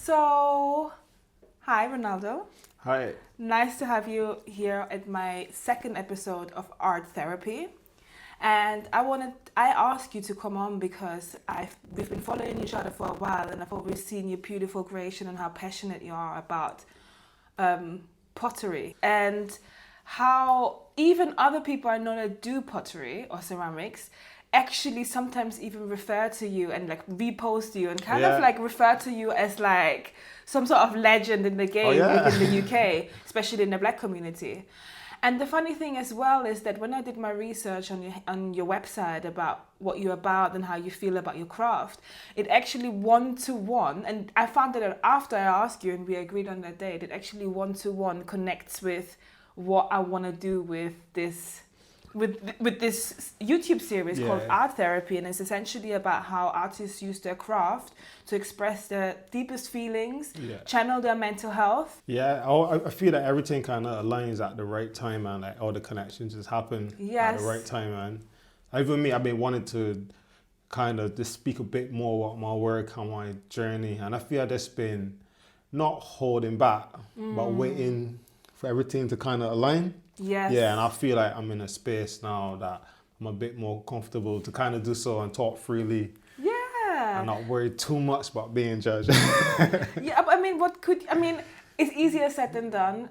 So, hi Ronaldo. Hi. Nice to have you here at my second episode of Art Therapy. And I asked you to come on because we've been following each other for a while, and I've always seen your beautiful creation and how passionate you are about pottery, and how even other people I know that do pottery or ceramics actually sometimes even refer to you and like repost you and kind of like refer to you as like some sort of legend in the game within the UK, especially in the Black community. And the funny thing as well is that when I did my research on your website about what you're about and how you feel about your craft, it actually one-to-one, and I found that after I asked you and we agreed on that date, it actually one-to-one connects with what I want to do with this YouTube series called Art Therapy, and it's essentially about how artists use their craft to express their deepest feelings, channel their mental health. Yeah, I feel that everything kind of aligns at the right time, man. Like all the connections just happen at the right time, man. Even me, I've been wanting to kind of just speak a bit more about my work and my journey, and I feel that's been not holding back, but waiting for everything to kind of align. Yes. Yeah, and I feel like I'm in a space now that I'm a bit more comfortable to kind of do so and talk freely. Yeah. And not worry too much about being judged. Yeah, but I mean, it's easier said than done.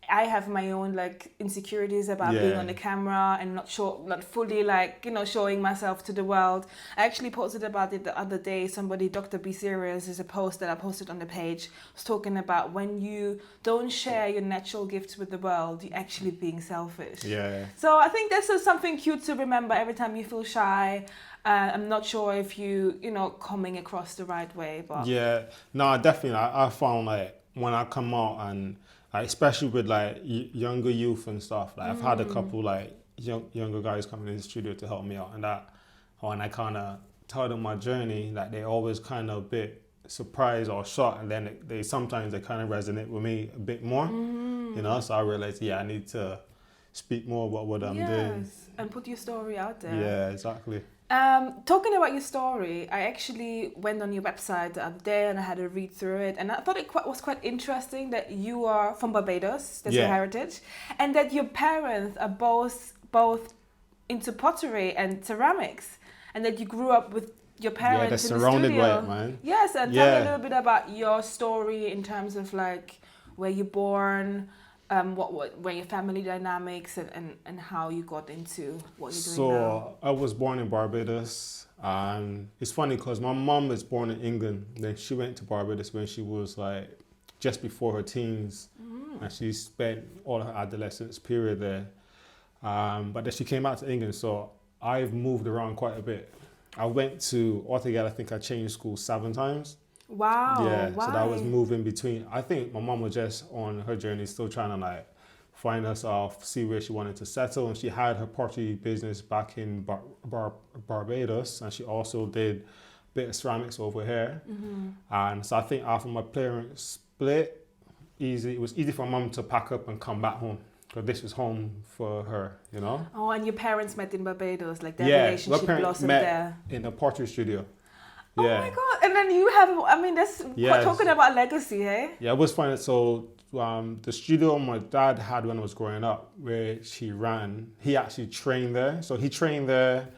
I have my own like insecurities about being on the camera and not fully like, showing myself to the world. I actually posted about it the other day. Somebody, Dr. Be Serious, is a post that I posted on the page, was talking about when you don't share your natural gifts with the world, you're actually being selfish. Yeah. So I think this is something cute to remember every time you feel shy. I'm not sure if coming across the right way, but yeah, no, definitely. I found like when I come out and like, especially with like younger youth and stuff, like I've had a couple like younger guys coming in the studio to help me out, and when I kind of tell them my journey, like they always kind of a bit surprised or shocked, and then they sometimes kind of resonate with me a bit more, So I realized, I need to speak more about what I'm doing and put your story out there. Yeah, exactly. Talking about your story, I actually went on your website the other day and I had a read through it, and I thought it was quite interesting that you are from Barbados, that's your heritage, and that your parents are both into pottery and ceramics, and that you grew up with your parents in the studio. Surrounded by it, man. Yes, and tell me a little bit about your story in terms of like where you're born, what were your family dynamics and how you got into what you're doing now? So I was born in Barbados, and it's funny because my mom was born in England. Then she went to Barbados when she was like just before her teens, and she spent all her adolescence period there. But then she came out to England, so I've moved around quite a bit. I went to, altogether, I think I changed school 7 times. Wow. Yeah, why? So that was moving between. I think my mom was just on her journey, still trying to like find herself, see where she wanted to settle. And she had her pottery business back in Barbados, and she also did a bit of ceramics over here. And so I think after my parents split, it was easy for mom to pack up and come back home, because this was home for her, Oh, and your parents met in Barbados, like their relationship blossomed there. In a pottery studio. Oh my God! And then you have, that's talking about legacy, hey? Yeah, it was funny. So the studio my dad had when I was growing up, which he ran, he actually trained there. So he trained there,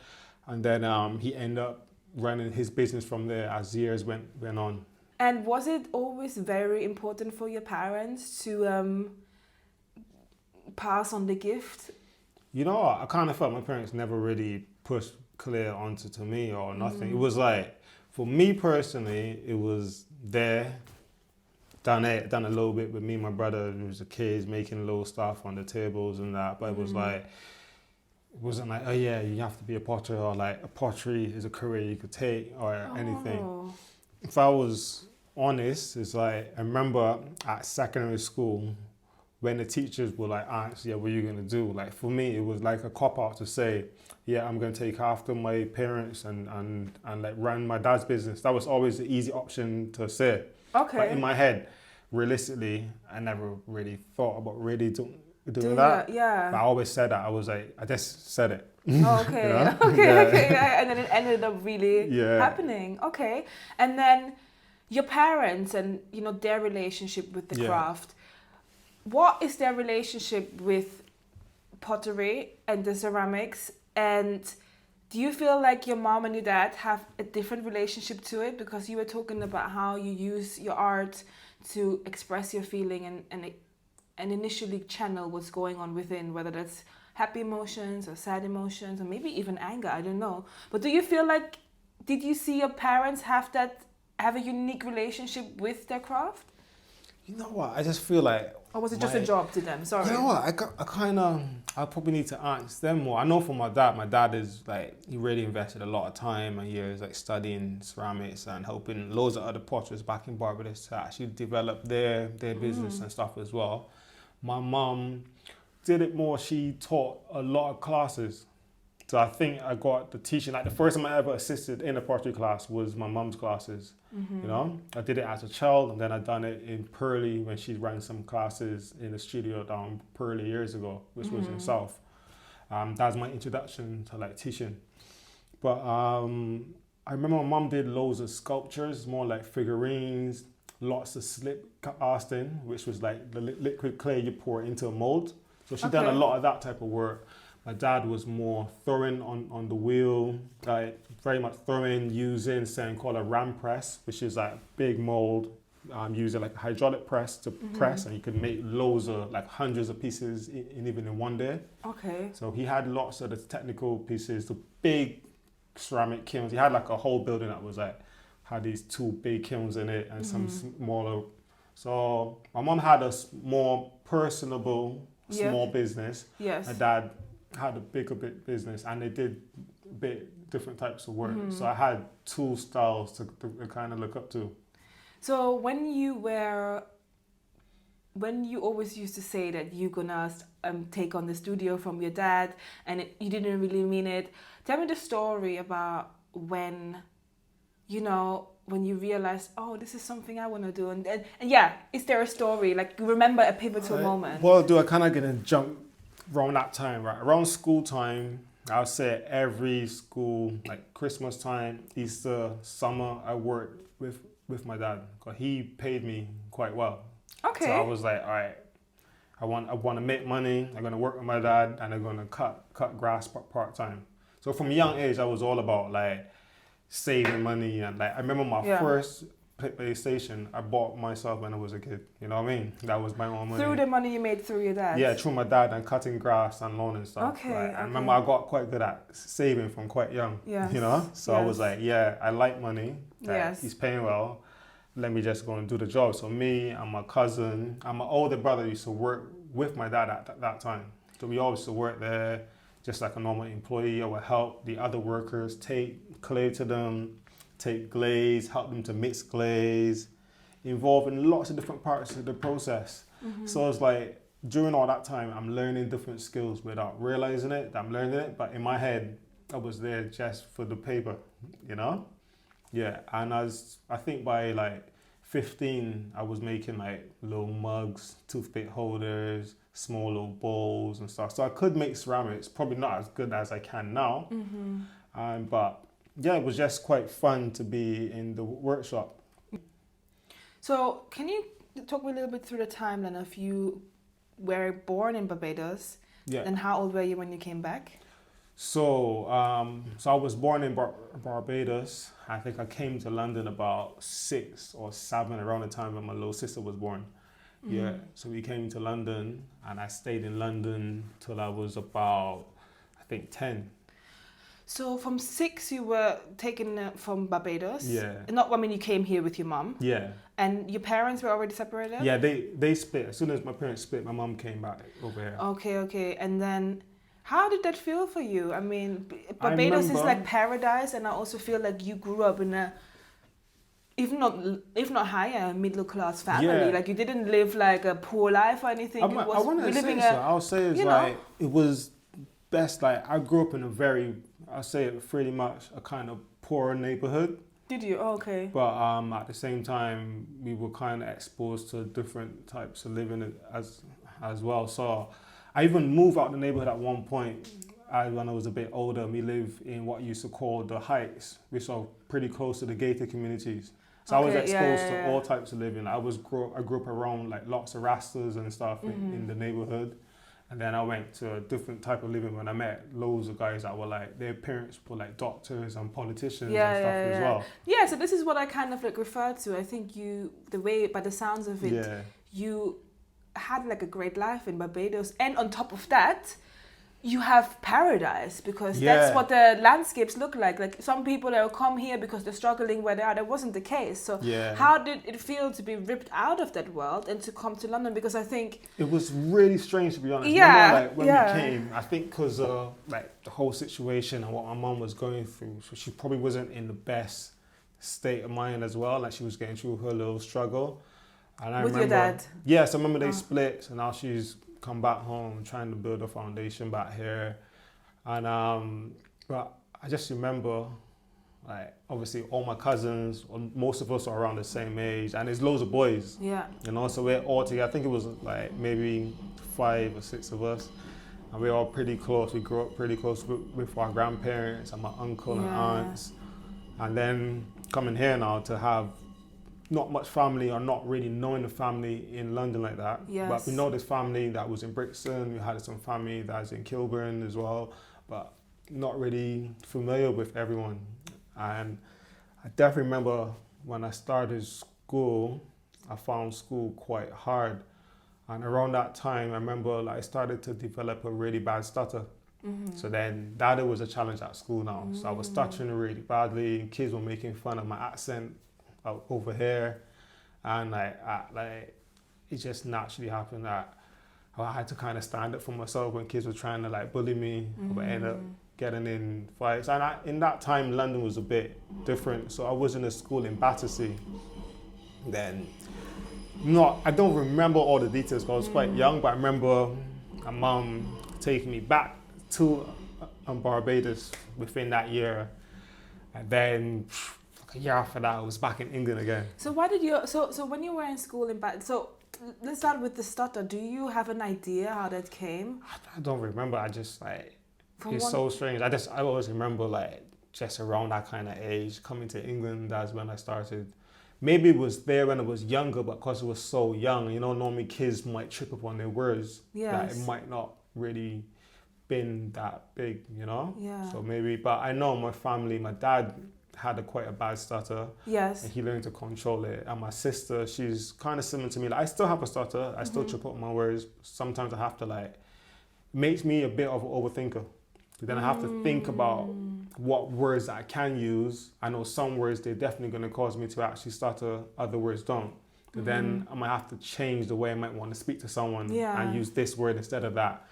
and then he ended up running his business from there as years went on. And was it always very important for your parents to pass on the gift? I kind of felt my parents never really pushed clear onto to me or nothing. It was like, for me personally, it was there, done a little bit with me and my brother. It was the kids making little stuff on the tables and that, but it was like, it wasn't like, oh yeah, you have to be a potter, or like a pottery is a career you could take or anything. If I was honest, it's like, I remember at secondary school, when the teachers were like, ask, what are you going to do? Like for me, it was like a cop-out to say, I'm going to take after my parents and like run my dad's business. That was always the easy option to say. Okay. But in my head, realistically, I never really thought about really doing that. Yeah. But I always said that. I was like, I just said it. Oh, okay. Okay. And then it ended up really happening. Okay. And then your parents and, you know, their relationship with the Yeah. craft. What is their relationship with pottery and the ceramics? And do you feel like your mom and your dad have a different relationship to it? Because you were talking about how you use your art to express your feeling and initially channel what's going on within, whether that's happy emotions or sad emotions or maybe even anger, I don't know. But do you feel like, did you see your parents have a unique relationship with their craft? You know what? I just feel like. Or was it just a job to them? Sorry. You know what? I probably need to ask them more. I know for my dad is like, he really invested a lot of time and years like studying ceramics and helping loads of other potters back in Barbados to actually develop their business and stuff as well. My mum did it more. She taught a lot of classes. So I think I got the teaching, like the first time I ever assisted in a pottery class was my mum's classes. You know, I did it as a child, and then I done it in Purley when she ran some classes in the studio down Purley years ago, which was in South. That was my introduction to like teaching. But I remember my mum did loads of sculptures, more like figurines, lots of slip casting, which was like the liquid clay you pour into a mold. So she done a lot of that type of work. My dad was more throwing on the wheel, like very much throwing, using something called a ram press, which is like a big mold, using like a hydraulic press to press, and you could make loads of like hundreds of pieces even in one day. Okay. So he had lots of the technical pieces, the big ceramic kilns. He had like a whole building that was like, had these 2 big kilns in it and some smaller. So my mom had a more personable, small business. Yes. My dad had a bigger business, and they did a bit different types of work. So I had 2 styles to kind of look up to. So when you always used to say that you're gonna take on the studio from your dad, and you didn't really mean it, tell me the story about when you realized, oh, this is something I want to do, and yeah, is there a story, like you remember a pivotal moment? Well, I kind of gonna jump around that time, right? Around school time, I would say every school, like Christmas time, Easter, summer, I worked with my dad, because he paid me quite well. Okay. So I was like, all right, I want to make money, I'm gonna work with my dad, and I'm gonna cut grass part time. So from a young age, I was all about like saving money, and like I remember my first PlayStation I bought myself when I was a kid. You know what I mean? That was my own money. Through the money you made through your dad? Yeah, through my dad, and cutting grass and lawn and stuff. Okay. Right? I remember I got quite good at saving from quite young. Yeah. You know? So I was like, yeah, I like money. Yes. He's paying well. Let me just go and do the job. So me and my cousin and my older brother used to work with my dad at that time. So we all used to work there just like a normal employee. I would help the other workers take clay to them, take glaze, help them to mix glaze, involved in lots of different parts of the process. So it's like during all that time, I'm learning different skills without realizing it. I'm learning it, but in my head, I was there just for the paper, you know? Yeah, and I think by like 15, I was making like little mugs, toothpick holders, small little bowls and stuff. So I could make ceramics, probably not as good as I can now, but yeah, it was just quite fun to be in the workshop. So can you talk me a little bit through the timeline of you were born in Barbados, and how old were you when you came back? So I was born in Barbados. I think I came to London about 6 or 7, around the time when my little sister was born. Yeah, so we came to London, and I stayed in London till I was about, I think, 10. So from 6 you were taken from Barbados? Yeah. Not, I mean, you came here with your mum? Yeah. And your parents were already separated? Yeah, they split. As soon as my parents split, my mum came back over here. Okay. And then how did that feel for you? I mean, Barbados is like paradise, and I also feel like you grew up in a, if not higher, middle class family. Yeah. Like you didn't live like a poor life or anything. I wouldn't say so. I'll say it's like, it was best, like I grew up in a very, I say it pretty much a kind of poor neighborhood. Did you? Oh, okay. But at the same time, we were kind of exposed to different types of living as well. So I even moved out the neighborhood at one point when I was a bit older. We lived in what used to call the Heights, which are pretty close to the gated communities. So I was Okay, exposed to yeah. all types of living. I grew up around like lots of rastas and stuff in the neighborhood. And then I went to a different type of living when I met loads of guys that were like, their parents were like doctors and politicians and stuff as well. Yeah, so this is what I kind of like referred to. I think by the sounds of it, Yeah. you had like a great life in Barbados. And on top of that, you have paradise, because that's what the landscapes look like. Like some people that will come here because they're struggling where they are. That wasn't the case. So how did it feel to be ripped out of that world and to come to London? Because I think it was really strange, to be honest. Yeah, Remember, like when we came, I think because like the whole situation and what my mum was going through, so she probably wasn't in the best state of mind as well. Like she was getting through her little struggle. And I remember, your dad? Yes, I remember they split, and now she's come back home trying to build a foundation back here. And but I just remember, like, obviously all my cousins, or most of us are around the same age, and there's loads of boys. Yeah. You know, so we're all together. I think it was like maybe 5 or 6 of us, and we're all pretty close. We grew up pretty close with our grandparents and my uncle and aunts. And then coming here now to have not much family, or not really knowing the family in London like that. Yes. But we know this family that was in Brixton. We had some family that was in Kilburn as well, but not really familiar with everyone. And I definitely remember when I started school, I found school quite hard. And around that time, I remember like I started to develop a really bad stutter. So then that was a challenge at school now. So I was stuttering really badly. Kids were making fun of my accent over here, and like it just naturally happened that I had to kind of stand up for myself when kids were trying to like bully me. But I ended up getting in fights, and in that time London was a bit different. So I was in a school in Battersea. Then I don't remember all the details because I was quite young, but I remember my mum taking me back to Barbados within that year, and then a year after that I was back in England again. So why did you so when you were in school in so let's start with the stutter. Do you have an idea how that came? I don't remember. I just like so strange. I always remember like just around that kind of age coming to England. That's when I started. Maybe it was there when I was younger, but because it was so young, you know, normally kids might trip up on their words. That it might not really been that big, you know? Yeah. So maybe, but I know my family, my dad had quite a bad stutter. Yes. And he learned to control it. And my sister, she's kind of similar to me. Like, I still have a stutter. I still trip up my words. Sometimes I have to like, it makes me a bit of an overthinker. But then I have to think about what words that I can use. I know some words, they're definitely going to cause me to actually stutter. Other words don't. But then I might have to change the way I might want to speak to someone and use this word instead of that.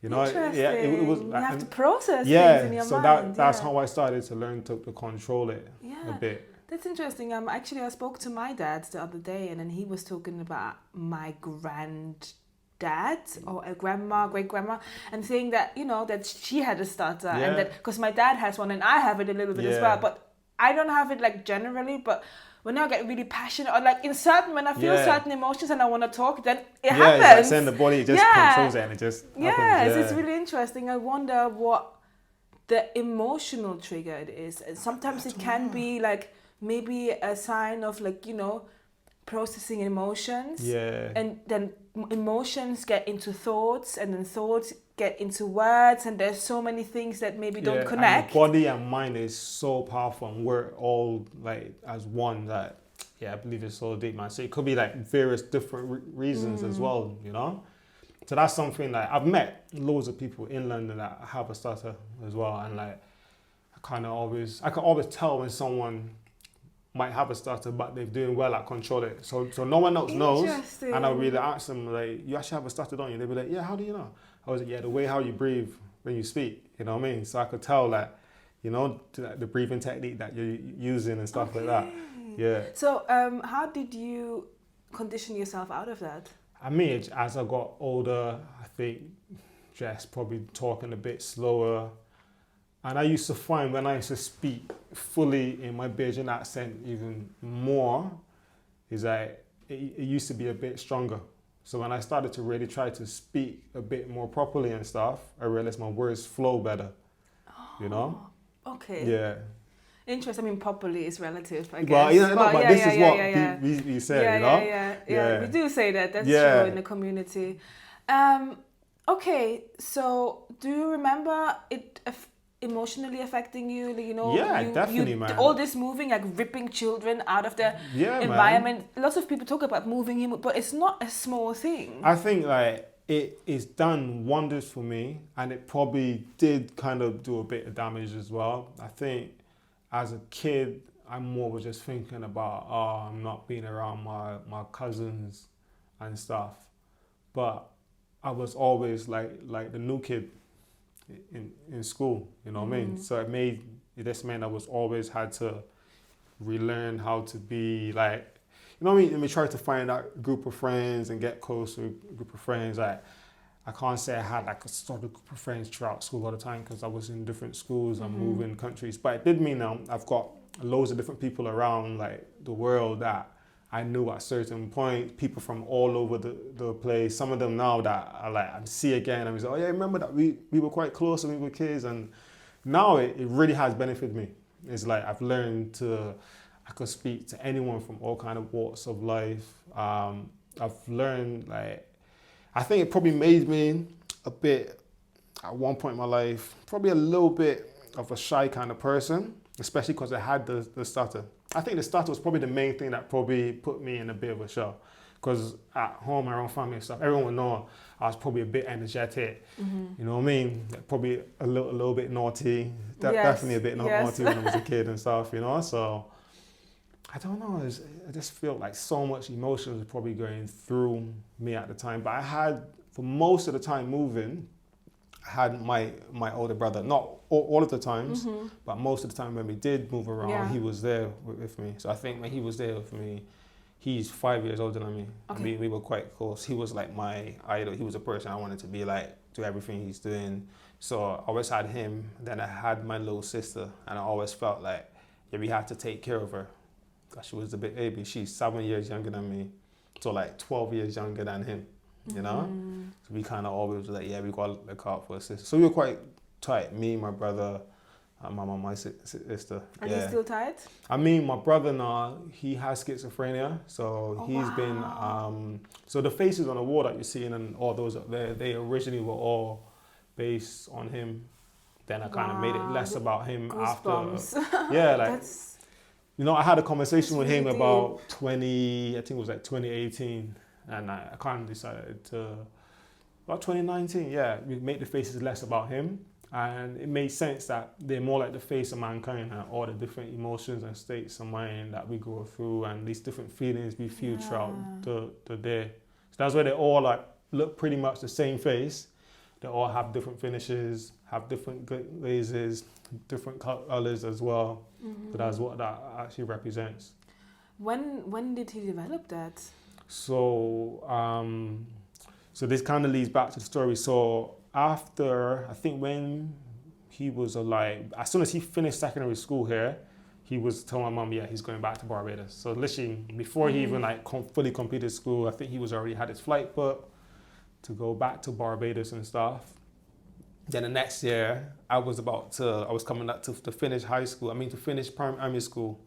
You know, it was. You have to process things in your mind. That's how I started to learn to control it a bit. That's interesting. Actually, I spoke to my dad the other day, and then he was talking about my granddad or a grandma, great grandma, and saying that, you know, that she had a stutter, and that because my dad has one and I have it a little bit as well, but I don't have it like generally, but when I get really passionate or like when I feel certain emotions and I want to talk, then it happens. Yeah, it's like the body just controls it and it just happens. Yes, it's really interesting. I wonder what the emotional trigger it is. And sometimes it can be like maybe a sign of like, you know, processing emotions. Yeah. And then emotions get into thoughts, and then thoughts get into words, and there's so many things that maybe don't connect. And the body and mind is so powerful, and we're all like as one. That I believe it's so deep, man. So it could be like various different reasons as well, you know. So that's something that I've met loads of people in London that have a stutter as well, and like I can always tell when someone might have a stutter, but they're doing well at control it. So no one else knows. And I'll really ask them, like, you actually have a stutter, don't you? They'll be like, yeah, how do you know? I was like, the way how you breathe when you speak, you know what I mean? So I could tell that, you know, the breathing technique that you're using and stuff like that. Yeah. So how did you condition yourself out of that? I mean, as I got older, I think just probably talking a bit slower. And I used to find when I used to speak fully in my Bajan accent even more, is that it used to be a bit stronger. So when I started to really try to speak a bit more properly and stuff, I realized my words flow better, you know? Okay. Yeah. Interest, I mean, properly is relative, I guess. Well, you know, but this is what we say, yeah, you know? Yeah. We do say that. That's Yeah. true in the community. Okay, so do you remember it emotionally affecting you? Like, you know, Yeah, definitely, man. All this moving, like ripping children out of their environment. Man. Lots of people talk about moving him, but it's not a small thing. I think like it's done wonders for me, and it probably did kind of do a bit of damage as well. I think as a kid, I more was just thinking about, I'm not being around my cousins and stuff. But I was always like the new kid in school, you know what I mean? So this meant I was always had to relearn how to be like, you know what I mean? And we tried to find that group of friends and get close to a group of friends. Like, I can't say I had like a solid group of friends throughout school all the time because I was in different schools and moving countries. But it did mean I've got loads of different people around like the world that I knew at certain point, people from all over the place. Some of them now that I see again, and we say, oh yeah, remember that we were quite close when we were kids. And now it really has benefited me. It's like I've learned I could speak to anyone from all kind of walks of life. I've learned like, I think it probably made me a bit, at one point in my life, probably a little bit of a shy kind of person, especially because I had the stutter. I think the stutter was probably the main thing that probably put me in a bit of a show. Because at home, my own family and stuff, everyone would know I was probably a bit energetic. You know what I mean? Probably a little bit naughty. Definitely a bit naughty when I was a kid and stuff, you know? So, I don't know, I just felt like so much emotion was probably going through me at the time. But I had, for most of the time moving, I had my older brother, not all of the times, but most of the time when we did move around, he was there with me. So I think when he was there with me, he's 5 years older than me. Okay. I mean, we were quite close. He was like my idol. He was a person I wanted to be like, do everything he's doing. So I always had him. Then I had my little sister, and I always felt like, we had to take care of her. Because she was a bit baby. She's 7 years younger than me. So like 12 years younger than him, you know? So we kind of always were like, we got to look out for a sister. So we were quite tight. Me, my brother, and my mom, my sister. Are you still tight? I mean, my brother now, he has schizophrenia. So he's been, so the faces on the wall that you're seeing and all those up there, they originally were all based on him. Then I kind of made it less about him after. Yeah, like... You know, I had a conversation with him about 2018, and I kind of decided about 2019, we made the faces less about him, and it made sense that they're more like the face of mankind and all the different emotions and states of mind that we go through and these different feelings we feel throughout the day. So that's why they all like look pretty much the same face. They all have different finishes, have different glazes, different colors as well. But that's what that actually represents. When did he develop that? So so this kind of leads back to the story. So after, I think when he was like, as soon as he finished secondary school here, he was telling my mom, he's going back to Barbados. So literally before he even like fully completed school, I think he was already had his flight booked to go back to Barbados and stuff. Then the next year, I was coming up to finish high school. To finish primary school.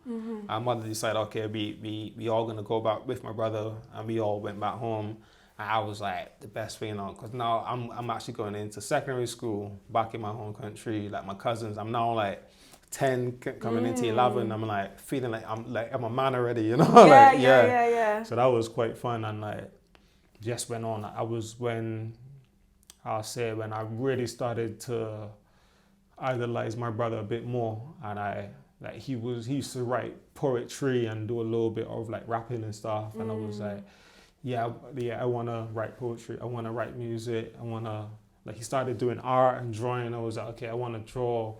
My mother decided, okay, we all gonna go back with my brother, and we all went back home. And I was like, the best thing, because now I'm actually going into secondary school back in my home country. Like my cousins, I'm now like 10 coming into 11. I'm like feeling like I'm a man already, you know? So that was quite fun, and like just went on. When I really started to idolize my brother a bit more, and he used to write poetry and do a little bit of like rapping and stuff, and I was like, I want to write poetry, I want to write music, I want to, like, he started doing art and drawing. I was like, okay, I want to draw,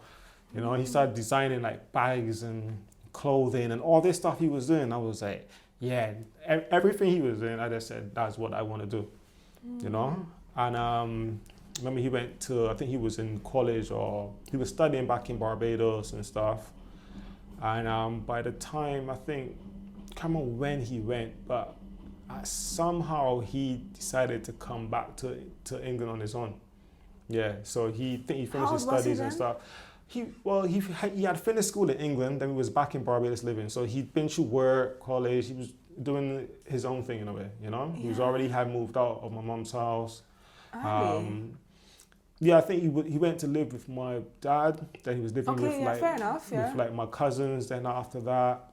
you know. He started designing like bags and clothing and all this stuff he was doing. I was like, everything he was doing, I just said, that's what I want to do, you know. And remember he went to, I think he was in college, or he was studying back in Barbados and stuff. And by the time, I can't remember when he went, but somehow he decided to come back to England on his own. So he finished his studies and stuff. He had finished school in England, then he was back in Barbados living. So he'd been through work, college. He was doing his own thing in a way, you know. He was already had moved out of my mum's house. Yeah, I think he went to live with my dad. Then he was living with fair enough, with like my cousins. Then after that,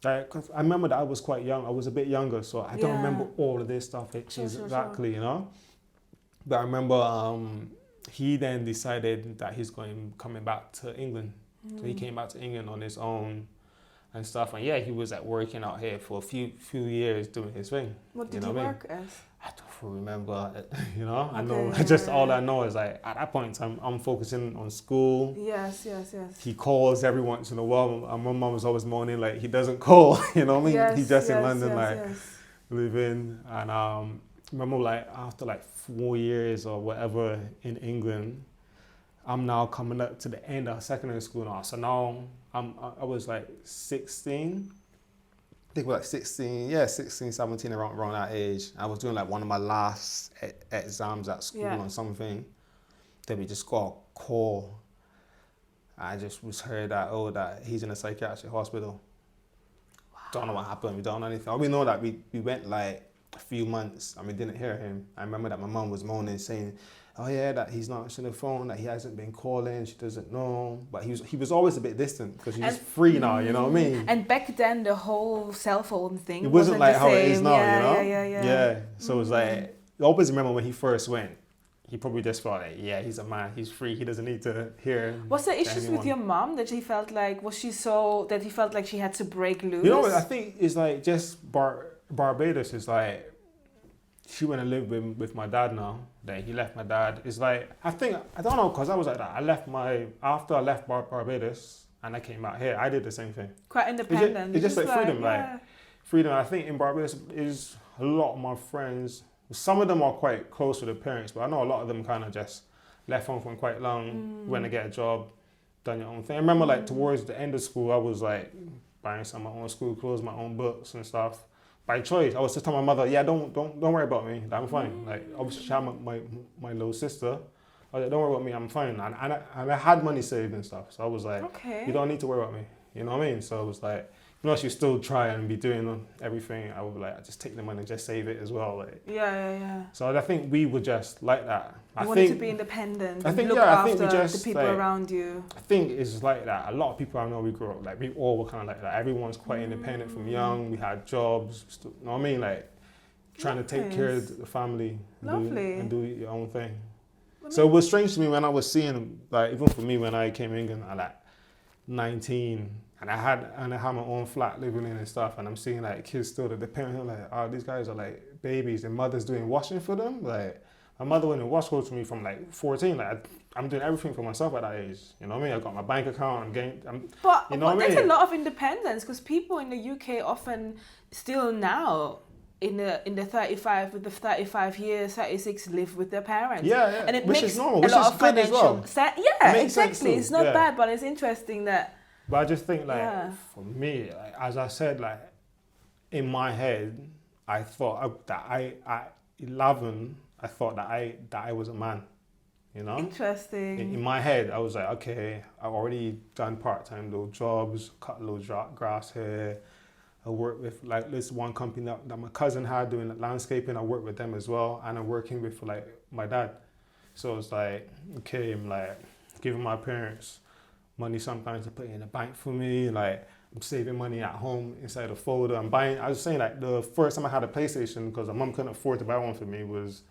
like, 'cause I remember that I was quite young. I was a bit younger, so I don't remember all of this stuff exactly, you know. But I remember he then decided that he's coming back to England. So he came back to England on his own and stuff. And yeah, he was like working out here for a few years doing his thing. What did he work as? I don't remember, you know. I know just all I know is like at that point in time I'm focusing on school. Yes. He calls every once in a while. And my mum was always moaning like he doesn't call, you know what I mean? Yes, He's just in yes, London yes. living. And remember like after like 4 years or whatever in England, I'm now coming up to the end of secondary school now. So now I was like 16. I think we're like 16, 17, around that age. I was doing like one of my last exams at school or something. Then we just got a call. I just was heard that he's in a psychiatric hospital. Wow. Don't know what happened. We don't know anything. All we know that we went like a few months and we didn't hear him. I remember that my mum was moaning, saying, oh yeah, that he's not answering the phone, that he hasn't been calling, she doesn't know. But he was always a bit distant because he's free now, you know what I mean? And back then the whole cell phone thing it wasn't like how it is now, you know? Yeah. So it was like, I always remember when he first went, he probably just felt like, yeah, he's a man, he's free, he doesn't need to hear. Was there issues with your mom that he felt like, that he felt like she had to break loose? You know what, I think it's like just Barbados is like, she went and lived with my dad now. Then he left my dad. It's like, I don't know, because I was like that. After I left Barbados and I came out here, I did the same thing. Quite independent. It's just like freedom. Freedom. I think in Barbados is a lot of my friends, some of them are quite close with their parents, but I know a lot of them kind of just left home for quite long, went to get a job, done your own thing. I remember like towards the end of school, I was like buying some of my own school clothes, my own books and stuff. By choice, I was just telling my mother, yeah, don't worry about me, I'm fine. Like obviously, I had my little sister. I was like, don't worry about me, I'm fine. And I had money saved and stuff, so I was like, you don't need to worry about me. You know what I mean? So I was like, you know, she still try and be doing everything. I would be like, I just take the money and just save it as well. Like So I think we were just like that. You wanted to be independent. I think look after the people like, around you. I think it's like that. A lot of people I know we grew up like we all were kind of like that. Everyone's quite independent from young. We had jobs. You know what I mean? Like trying to take care of the family and do your own thing. So it was strange to me when I was seeing, like, even for me when I came in England at like 19 and I had my own flat living in and stuff, and I'm seeing like kids still that the parents are like, oh, these guys are like babies and mothers doing washing for them. Like my mother went and wash clothes for me from like 14. Like I'm doing everything for myself at that age. You know what I mean? I got my bank account. But there's a lot of independence because people in the UK often still now in the 35 with the 35 years 36 live with their parents. Yeah. And it which makes is normal, a which lot is of good as well. Exactly. It's not bad, but it's interesting that. But I just think like for me, like, as I said, like in my head, I thought that at 11, I thought that I was a man. You know? Interesting. In my head, I was like, okay, I've already done part-time little jobs, cut little grass here. I work with like this one company that my cousin had doing landscaping. I work with them as well, and I'm working with like my dad. So it's like, okay, I'm like giving my parents money sometimes to put in the bank for me. Like I'm saving money at home inside a folder. I was saying like the first time I had a PlayStation, because my mum couldn't afford to buy one for me, was,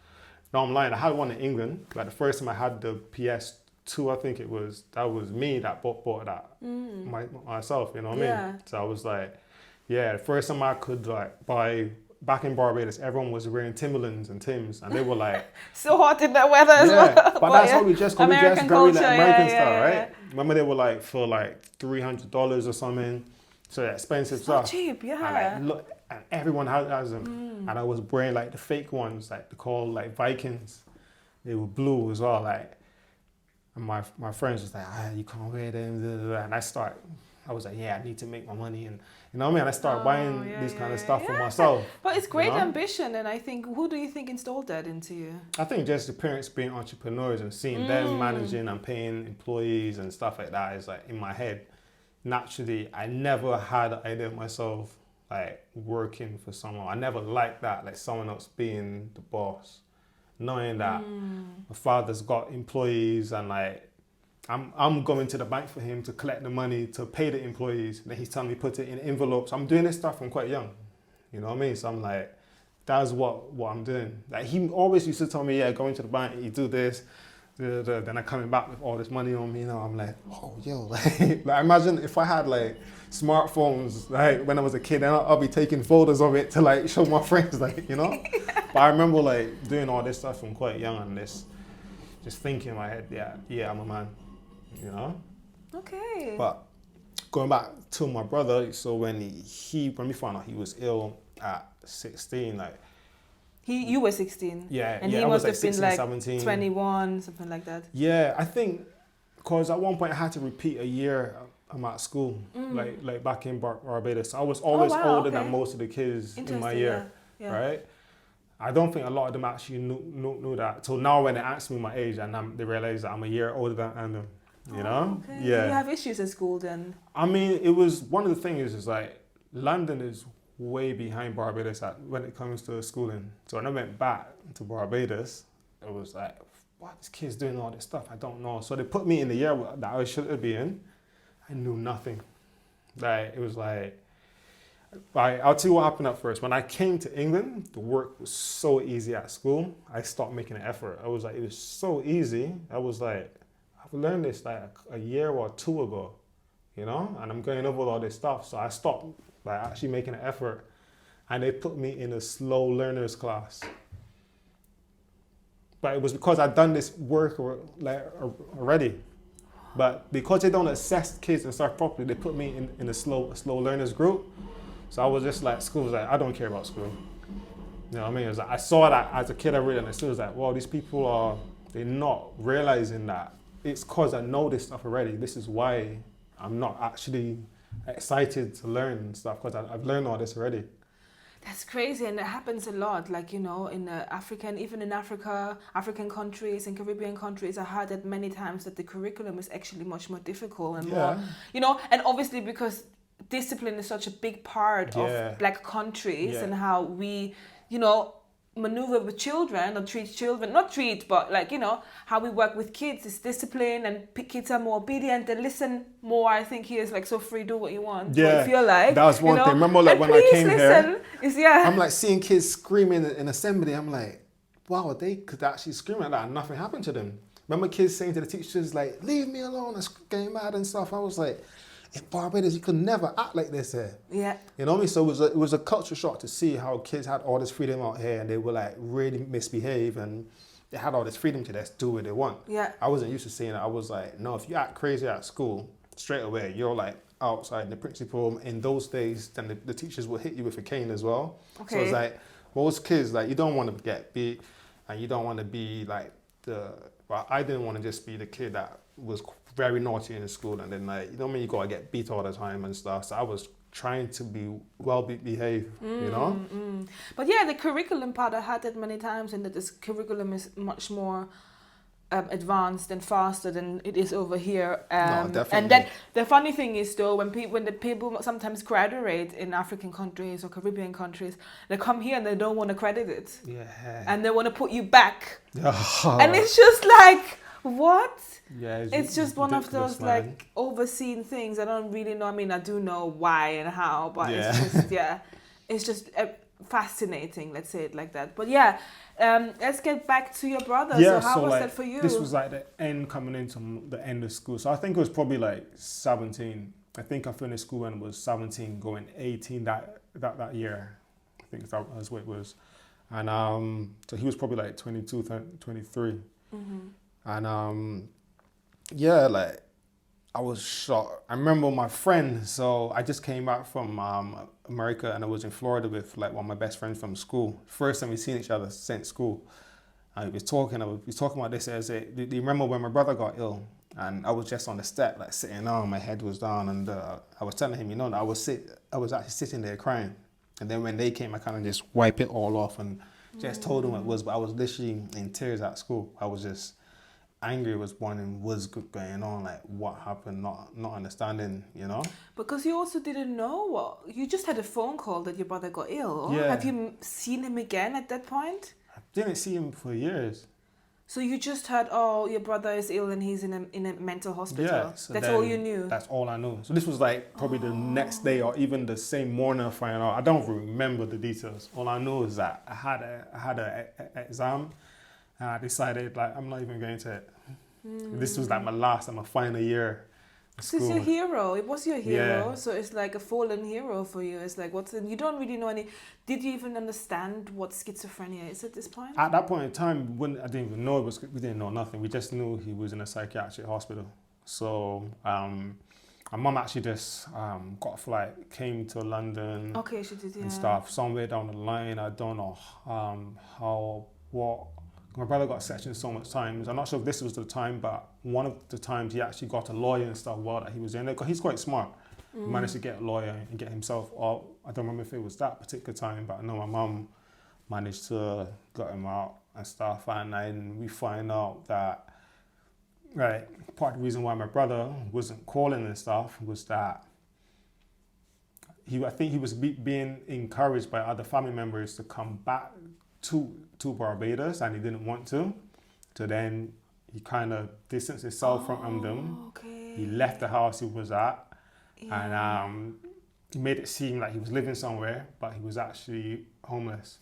no, I'm lying, I had one in England. Like the first time I had the PS2, I think it was, that was me that bought that myself, you know what I mean? So I was like, yeah, the first time I could like buy, back in Barbados, everyone was wearing Timberlands and Tims, and they were like... so hot in that weather as well. But that's how we just very culture, like American style, right? Remember they were like for like $300 or something, so expensive stuff. Cheap, And like, look, and everyone has them, and I was wearing like the fake ones, like they called like Vikings. They were blue as well, like. And my friends was like, you can't wear them, and I was like, yeah, I need to make my money and You know what I mean? I started buying this kind of stuff for myself. But it's great you know? ambition, and I think, who do you think installed that into you? I think just the parents being entrepreneurs and seeing them managing and paying employees and stuff like that is like in my head. Naturally, I never had an idea of myself like working for someone. I never liked that, like someone else being the boss. Knowing that my father's got employees and like I'm going to the bank for him to collect the money to pay the employees. Then he's telling me put it in envelopes. I'm doing this stuff from quite young. You know what I mean? So I'm like, that's what I'm doing. Like he always used to tell me, yeah, going to the bank, you do this. Then I'm coming back with all this money on me. You know, I'm like, oh, yo. Like imagine if I had like smartphones, like when I was a kid, and I'll be taking photos of it to like show my friends, like, you know? But I remember like doing all this stuff from quite young and this, just thinking in my head, yeah, I'm a man. You know? Okay. But going back to my brother, so when we found out he was ill at 16, like you were 16. Yeah, and yeah, he I was must like have been 16, like 17. 21, something like that. Yeah, I think because at one point I had to repeat a year I'm at school, like back in Barbados. So I was always older than most of the kids in my year, right? I don't think a lot of them actually knew that till now when they ask me my age and they realize that I'm a year older than them. You know? Okay. Yeah. Did you have issues at school then? I mean, it was one of the things is like London is way behind Barbados when it comes to schooling. So when I went back to Barbados, it was like, what, this kid's doing all this stuff? I don't know. So they put me in the year that I should be in. I knew nothing. Like it was like, I'll tell you what happened at first. When I came to England, the work was so easy at school. I stopped making an effort. I was like, it was so easy. I was like, I've learned this like a year or two ago, you know, and I'm going over all this stuff. So I stopped like actually making an effort, and they put me in a slow learners class. But it was because I'd done this work already. But because they don't assess kids and stuff properly, they put me in a slow learners group. So I was just like, school was like, I don't care about school. You know what I mean? It was like, I saw that as a kid, I really understood. It was like, well, these people they're not realizing that it's because I know this stuff already. This is why I'm not actually excited to learn and stuff, because I've learned all this already. That's crazy, and it happens a lot. Like, you know, in even in African countries and Caribbean countries, I heard that many times that the curriculum is actually much more difficult and more, you know, and obviously because discipline is such a big part of black countries and how we, you know, maneuver with children or treat children, not treat, but like, you know, how we work with kids is discipline, and kids are more obedient, they listen more. I think he is like so free, do what you want, what you feel like. That was one thing. Remember like when I came here, I'm like seeing kids screaming in assembly. I'm like, wow, they could actually scream like that and nothing happened to them. Remember kids saying to the teachers like, leave me alone, I'm getting mad and stuff. I was like, in Barbados, you could never act like this here. Yeah. You know what I mean? So it was a culture shock to see how kids had all this freedom out here and they were like really misbehave and they had all this freedom to just do what they want. Yeah. I wasn't used to seeing it. I was like, no, if you act crazy at school, straight away, you're like outside. The principal in those days, then the teachers will hit you with a cane as well. Okay. So it's like, most kids, like you don't want to get beat and you don't want to be like well, I didn't want to just be the kid that was very naughty in school and then like, you know what I mean, you gotta get beat all the time and stuff. So I was trying to be behaved, you know? But yeah, the curriculum part, I had it many times, and that this curriculum is much more advanced and faster than it is over here. No, definitely. And then the funny thing is though, when the people sometimes graduate in African countries or Caribbean countries, they come here and they don't want to credit it. Yeah. And they want to put you back. And it's just like, what? Yeah, it's just one of those like overseen things. I don't really know. I mean, I do know why and how, but it's just fascinating. Let's say it like that. But yeah, let's get back to your brother. Yeah, so how was like, that for you? This was like the end, coming into the end of school. So I think it was probably like 17. I think I finished school when it was 17, going 18 that year. I think that's what it was. And so he was probably like 22, 23. And like I was shocked. I remember my friend, so I just came back from America and I was in Florida with like one of my best friends from school. First time we seen each other since school. And we was talking about this as do you remember when my brother got ill? And I was just on the step, like sitting down, my head was down, and I was telling him, I was actually sitting there crying. And then when they came, I kind of just wiped it all off and just told them what it was. But I was literally in tears at school. I was just angry, was wondering what's going on, like what happened, not understanding, Because you also didn't know you just had a phone call that your brother got ill. Yeah. Have you seen him again at that point? I didn't see him for years. So you just heard, your brother is ill and he's in a mental hospital. Yeah, so that's all you knew. That's all I knew. So this was like probably the next day or even the same morning I found out. I don't remember the details. All I know is that I had an exam, and I decided like I'm not even going to it. This was like my final year. So it's your hero. It was your hero. Yeah. So it's like a fallen hero for you. It's like you don't really know any. Did you even understand what schizophrenia is at this point? At that point in time, I didn't even know we didn't know nothing. We just knew he was in a psychiatric hospital. So my mum actually just got a flight, came to London. Okay, she did, yeah. And stuff. Somewhere down the line, I don't know what. My brother got sectioned so much times. I'm not sure if this was the time, but one of the times he actually got a lawyer and stuff while that he was in there. Because he's quite smart. He managed to get a lawyer and get himself out. I don't remember if it was that particular time, but I know my mum managed to get him out and stuff. And then we find out that, right, part of the reason why my brother wasn't calling and stuff was that I think he was being encouraged by other family members to come back to Barbados, and he didn't want to. So then he kind of distanced himself from them. Okay. He left the house he was at, and he made it seem like he was living somewhere, but he was actually homeless.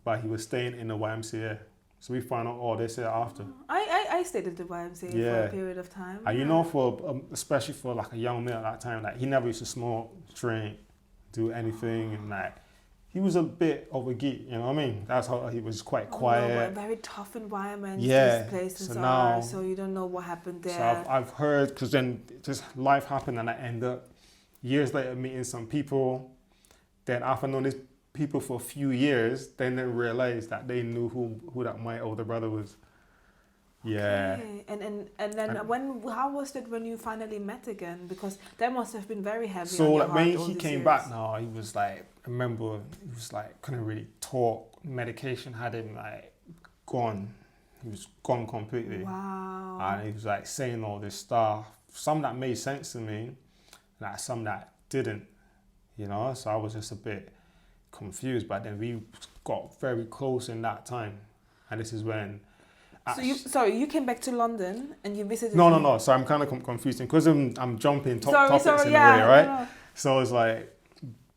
But he was staying in the YMCA. So we found out all this after. I stayed at the YMCA for a period of time. And for especially for like a young male at that time, like he never used to smoke, drink, do anything, and like he was a bit of a geek, you know what I mean? That's how he was quite quiet. No, but a very tough environment Yeah. these places So are, now- so you don't know what happened there. So I've heard, because then just life happened and I ended up years later meeting some people. Then after knowing these people for a few years, then they realized that they knew who that my older brother was. Yeah. Okay. And then how was it when you finally met again? Because that must have been very heavy So on your like heart when all he these came years. back now, he was like, I remember he was like, couldn't really talk. Medication had him like gone. He was gone completely. Wow. And he was like saying all this stuff. Some that made sense to me, like some that didn't, So I was just a bit confused. But then we got very close in that time. And this is when... So you came back to London and you visited him? No. So I'm kind of confused because I'm jumping topics in a way, right? No. So it's like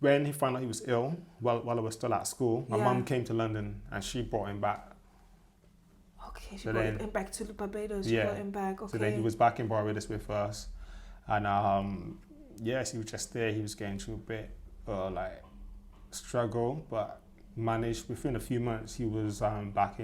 when he found out he was ill while I was still at school, my mum came to London and she brought him back. Okay, she brought him back to Barbados. She brought him back. Okay. So then he was back in Barbados with us, and yes, he was just there. He was going through a bit like struggle, but managed within a few months. He was back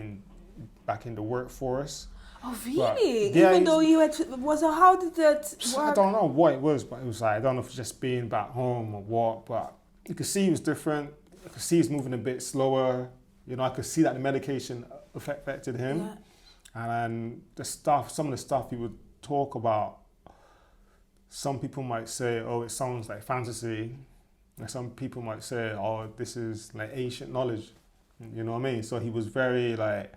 in the workforce. Oh really? But, yeah, even though you had how did that work? I don't know what it was, but it was like I don't know if it's just being back home or what, but you could see he was different. I could see he's moving a bit slower. I could see that the medication affected him. Yeah. And some of the stuff he would talk about, some people might say, oh, it sounds like fantasy. And some people might say, oh, this is like ancient knowledge. You know what I mean? So he was very like,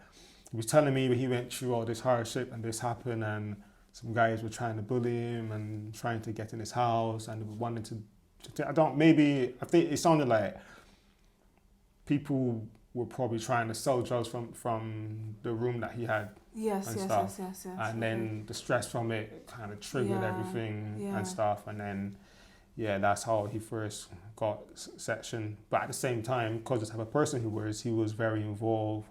he was telling me he went through all this hardship and this happened and some guys were trying to bully him and trying to get in his house and wanted to I think it sounded like people were probably trying to sell drugs from the room that he had. Yes. And then the stress from it kind of triggered everything and stuff. And then, that's how he first got sectioned. But at the same time, because the type of person he was very involved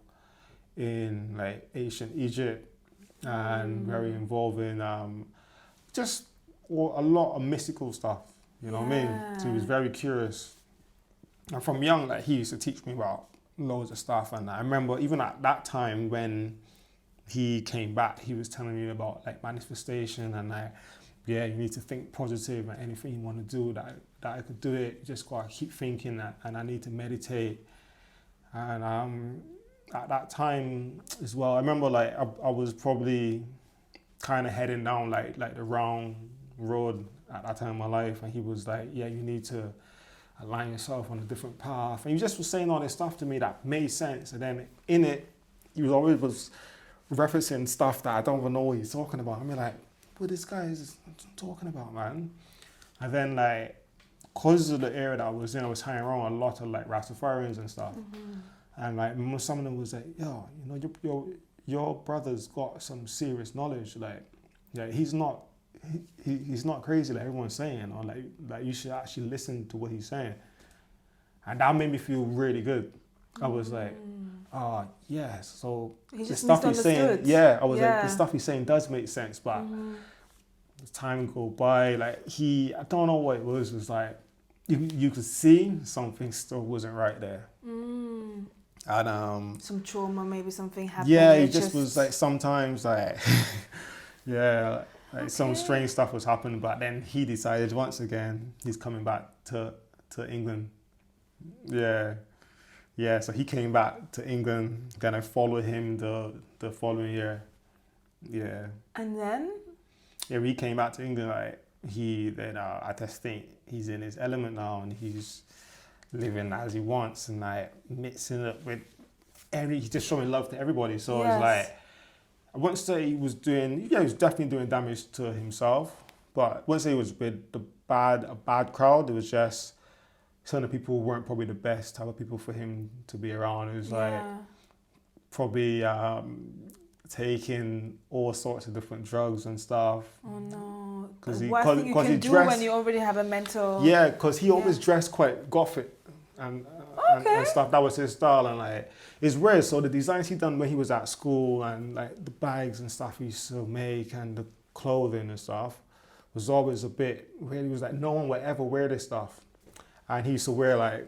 in like ancient Egypt and very involved in just a lot of mystical stuff. You know what I mean? So he was very curious. And from young, like he used to teach me about loads of stuff. And I remember even at that time when he came back, he was telling me about like manifestation and like, you need to think positive and anything you want to do that I could do it. Just gotta keep thinking that, and I need to meditate. And at that time as well, I remember like I was probably kind of heading down like the wrong road at that time in my life, and he was like, yeah, you need to align yourself on a different path, and he just was saying all this stuff to me that made sense, and then in it he was always referencing stuff that I don't even know what he's talking about. I mean, like, what this guy is talking about, man. And then like, because of the area that I was in, I was hanging around a lot of like Rastafarians and stuff. And like, some of them was like, yo, you know, your brother's got some serious knowledge. Like, yeah, he's not crazy like everyone's saying, or like you should actually listen to what he's saying. And that made me feel really good. I was like, yeah, so the stuff he's saying, I was like, the stuff he's saying does make sense, but as time go by, like I don't know what it was like, you could see something still wasn't right there. And some trauma, maybe something happened. Yeah, it just was like sometimes like, yeah, like some strange stuff was happening, but then he decided once again, he's coming back to England. Yeah, so he came back to England, gonna follow him the following year. Yeah. And then? Yeah, he came back to England, like, I just think he's in his element now, and he's living as he wants, and like mixing up with he's just showing love to everybody. So it's like, I wouldn't say he was he was definitely doing damage to himself, but I wouldn't say it was with a bad crowd. It was just some of the people weren't probably the best type of people for him to be around. It was like probably taking all sorts of different drugs and stuff. Oh no! Because what thing you can do when you already have a mental. Yeah, because he always dressed quite gothic and stuff. That was his style, and like it's weird. So the designs he done when he was at school, and like the bags and stuff he used to make, and the clothing and stuff was always a bit weird. He was like, no one would ever wear this stuff, and he used to wear like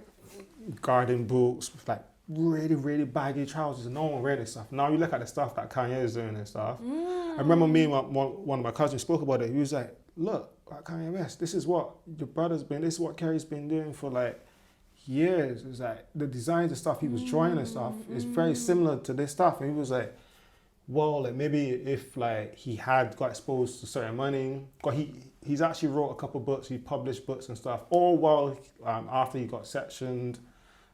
garden boots with like really, really baggy trousers, and no one wear this stuff. Now you look at the stuff that Kanye is doing and stuff. I remember me and one of my cousins spoke about it. He was like, look, at Kanye West, this is what your brother's been, this is what Kerry's been doing for like years. It's like the designs and stuff he was drawing and stuff is very similar to this stuff. And he was like, well, like maybe if like he had got exposed to certain money, he's actually wrote a couple books, he published books and stuff, all while after he got sectioned.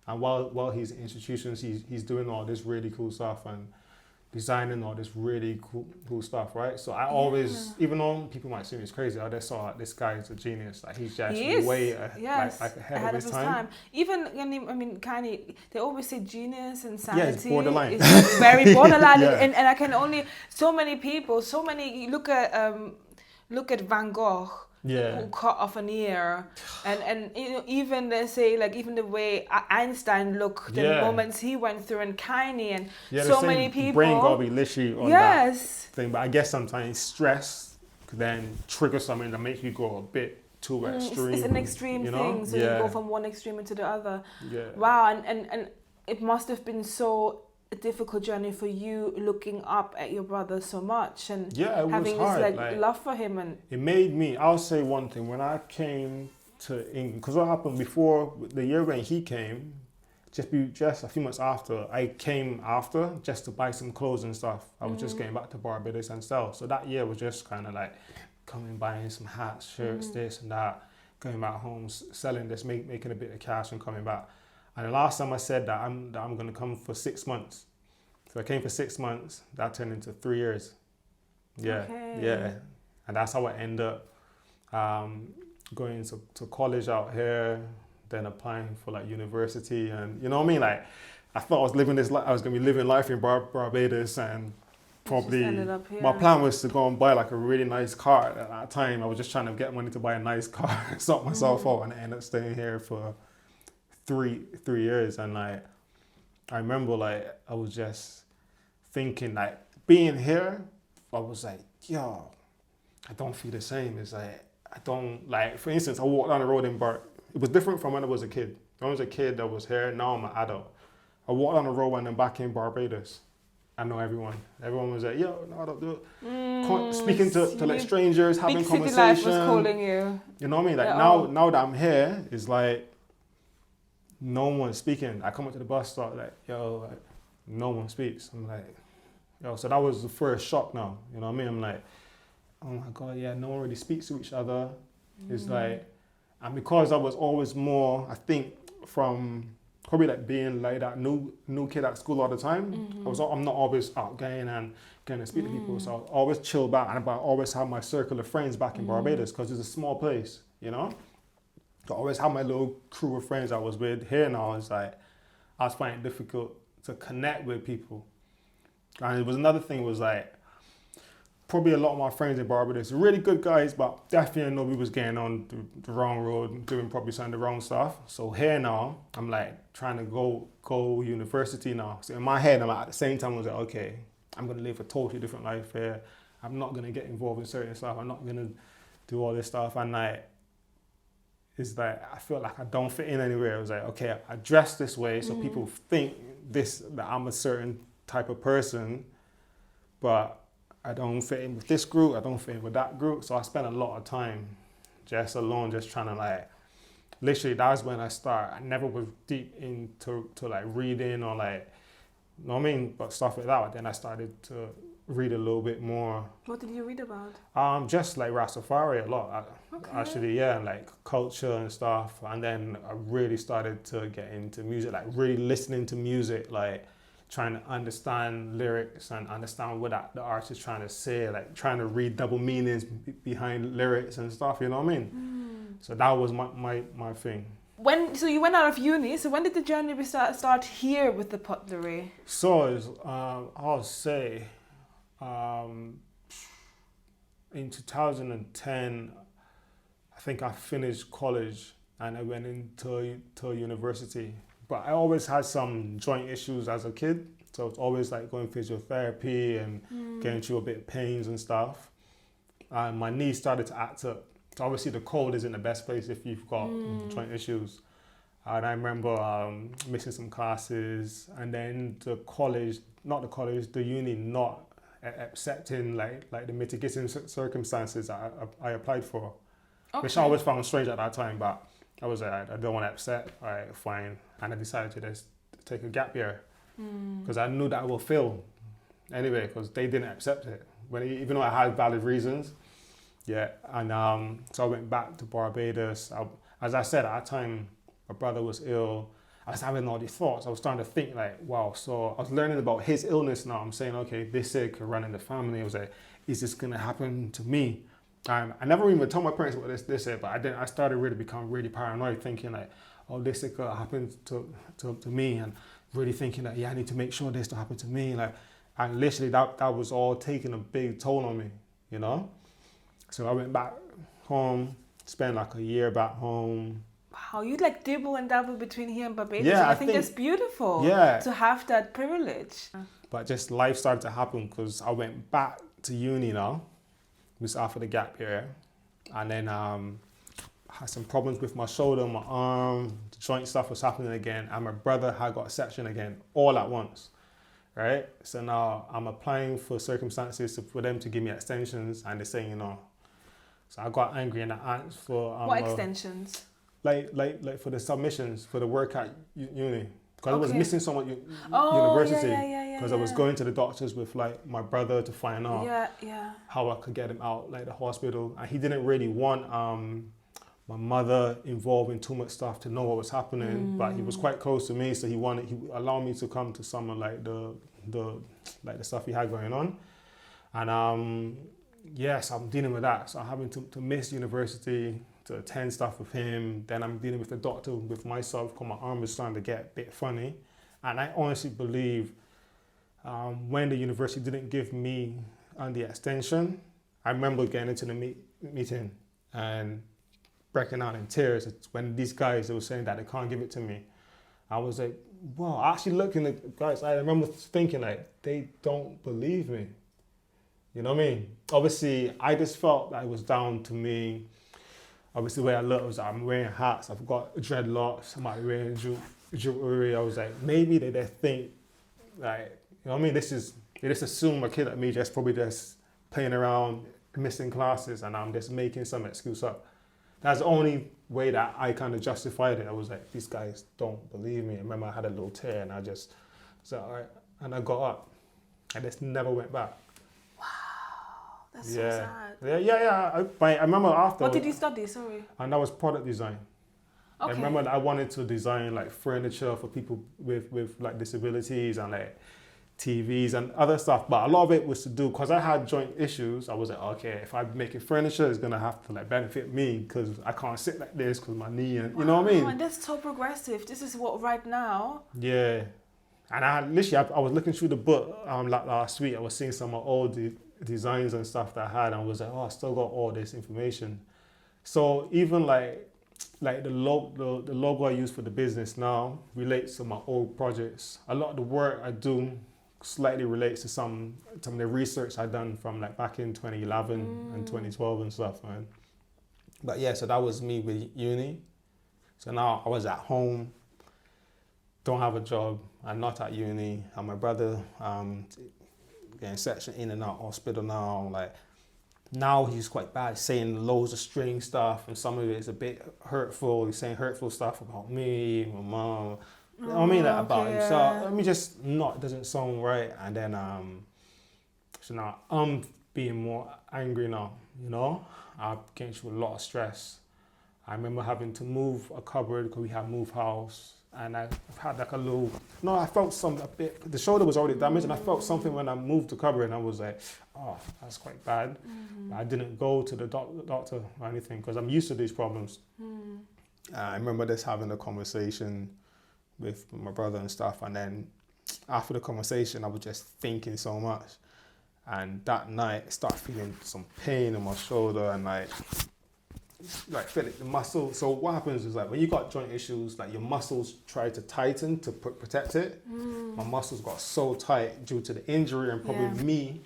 And while he's in institutions, he's doing all this really cool stuff and designing all this really cool stuff, right? So I always, even though people might say he's crazy, I just saw like, this guy is a genius. Like he's just way ahead of his time. Even, I mean, Kanye, they always say genius and sanity. Yeah, it's borderline. It's very borderline. And I can only, look at Van Gogh. Who cut off an ear, and you know, even they say like even the way Einstein looked, the moments he went through, and Kanye, and so many people. Brain gotta be literally on that thing, but I guess sometimes stress could then trigger something that makes you go a bit too extreme. It's an extreme thing, so you go from one extreme into the other. Yeah. Wow, and it must have been so a difficult journey for you, looking up at your brother so much and having this like love for him. And it made me, I'll say one thing, when I came to England, because what happened before the year when he came, just a few months after, I came after just to buy some clothes and stuff. I was just getting back to Barbados and sell. So that year was just kind of like coming, buying some hats, shirts, this and that, going back home, selling this, making a bit of cash and coming back. And the last time I said that I'm going to come for 6 months. So I came for 6 months. That turned into 3 years. Yeah. And that's how I ended up going to college out here, then applying for like university. And you know what I mean? Like, I thought I was living this life. I was going to be living life in Barbados, and probably my plan was to go and buy like a really nice car. At that time, I was just trying to get money to buy a nice car, sort myself out, and I ended up staying here for 3 years. And like, I remember like I was just thinking like being here, I was like, yo, I don't feel the same. It's like, I don't, like, for instance, I walked down the road in it was different from when I was a kid. When I was a kid that was here, now I'm an adult. I walked down the road when I'm back in Barbados. I know everyone. Everyone was like, yo, no, I don't do it. Speaking to like strangers, having big conversation. City life was calling you. You know what I mean? Like now that I'm here, it's like, no one's speaking. I come up to the bus stop like, yo, like, no one speaks. I'm like, yo, so that was the first shock now, you know what I mean? I'm like, oh my God, yeah, no one really speaks to each other. It's like, and because I was always more, I think, from probably like being like that new kid at school all the time, I'm not always out going and going to speak to people, so I always chill back, and I always have my circle of friends back in Barbados, because it's a small place, you know? So I always have my little crew of friends I was with. Here now, it's like, I was finding it difficult to connect with people. And it was another thing was like, probably a lot of my friends in Barbados, really good guys, but definitely I know we was getting on the wrong road, doing probably some of the wrong stuff. So here now, I'm like trying to go university now. So in my head, I'm like, at the same time, I was like, okay, I'm gonna live a totally different life here. I'm not gonna get involved in certain stuff. I'm not gonna do all this stuff. And like, it's like, I feel like I don't fit in anywhere. I was like, okay, I dress this way so people think that I'm a certain type of person, but I don't fit in with this group, I don't fit in with that group. So I spent a lot of time just alone, just trying to like, literally that was when I never was deep into like reading or like, you know what I mean? But stuff like that. Then I started to read a little bit more. What did you read about? Just like Rastafari a lot, Okay. actually, yeah, like culture and stuff. And then I really started to get into music, like really listening to music, like trying to understand lyrics and understand what the artist is trying to say, like trying to read double meanings behind lyrics and stuff, you know what I mean? So that was my thing. So you went out of uni, so when did the journey start here with the pottery? So it's, I'll say, in 2010, I think I finished college and I went into university. But I always had some joint issues as a kid. So it's always like going physiotherapy and getting through a bit of pains and stuff. And my knees started to act up. So obviously the cold isn't the best place if you've got joint issues. And I remember missing some classes, and then the uni not accepting like the mitigating circumstances I applied for, which I always found strange at that time, but I was like, I don't want to upset, all right, fine. And I decided to just take a gap year, because I knew that I will fail anyway, because they didn't accept it, even though I had valid reasons. Yeah, and so I went back to Barbados. As I said, at that time, my brother was ill. I was having all these thoughts. I was starting to think like, wow, so I was learning about his illness now. I'm saying, okay, this could run in the family. I was like, is this gonna happen to me? I never even told my parents what this said, but I started really becoming really paranoid, thinking like, oh, this could happen to me, and really thinking that, yeah, I need to make sure this don't happen to me. Like, and literally that was all taking a big toll on me, you know? So I went back home, spent like a year back home. Wow, you like dibble and dabble between here and Barbados. Yeah, and I think that's beautiful. Yeah. To have that privilege. But just life started to happen, because I went back to uni now, just after the gap year, and then had some problems with my shoulder, my arm, the joint stuff was happening again, and my brother had got a section again, all at once, right? So now I'm applying for circumstances for them to give me extensions, and they're saying no. So I got angry and I asked for... what extensions? Like for the submissions, for the work at uni. Because I was missing so much university. Because I was going to the doctors with like my brother to find out how I could get him out, like the hospital. And he didn't really want my mother involved in too much stuff to know what was happening. But he was quite close to me, so he allowed me to come to some of like the stuff he had going on. And yes, I'm dealing with that. So I'm having to miss university, to attend stuff with him. Then I'm dealing with the doctor with myself, because my arm was starting to get a bit funny. And I honestly believe when the university didn't give me the extension, I remember getting into the meeting and breaking out in tears. It's when these guys, they were saying that they can't give it to me. I was like, wow, actually looking at the guys, I remember thinking like, they don't believe me. You know what I mean? Obviously, I just felt that it was down to me. Obviously, the way I look was I'm wearing hats, I've got dreadlocks, I might be wearing jewelry. I was like, maybe they think, like, you know what I mean? They just assume a kid like me just probably just playing around, missing classes, and I'm just making some excuse up. That's the only way that I kind of justified it. I was like, these guys don't believe me. I remember I had a little tear and I just So and I got up. I just never went back. Wow, that's so sad. Yeah. I remember after. What did you study? Sorry. And that was product design. Okay. I remember that I wanted to design like furniture for people with like disabilities and like TVs and other stuff. But a lot of it was to do, because I had joint issues, I was like, okay, if I'm making furniture, it's going to have to like benefit me because I can't sit like this because my knee and, you know what I mean? And that's so progressive. This is what right now. Yeah. And I was looking through the book like last week. I was seeing some of my old designs and stuff that I had, and I was like, oh, I still got all this information. So even like the logo I use for the business now relates to my old projects. A lot of the work I do slightly relates to some of the research I done from like back in 2011 and 2012 and stuff, man. But yeah, so that was me with uni. So now I was at home, don't have a job, I'm not at uni, and my brother getting sectioned in and out hospital now. Like now he's quite bad, saying loads of strange stuff, and some of it is a bit hurtful. He's saying hurtful stuff about me, my mom. You know what I mean? Like, about him. So I mean, just it doesn't sound right. And then so now I'm being more angry now. You know, I'm getting through a lot of stress. I remember having to move a cupboard because we had moved house, and I've had like I felt a bit. The shoulder was already damaged, and I felt something when I moved the cupboard, and I was like, oh, that's quite bad. I didn't go to the doctor or anything because I'm used to these problems. I remember just having a conversation with my brother and stuff, and then after the conversation I was just thinking so much, and that night I started feeling some pain in my shoulder and like feeling the muscle. So what happens is like when you got joint issues, like your muscles try to tighten to protect it. My muscles got so tight due to the injury and probably me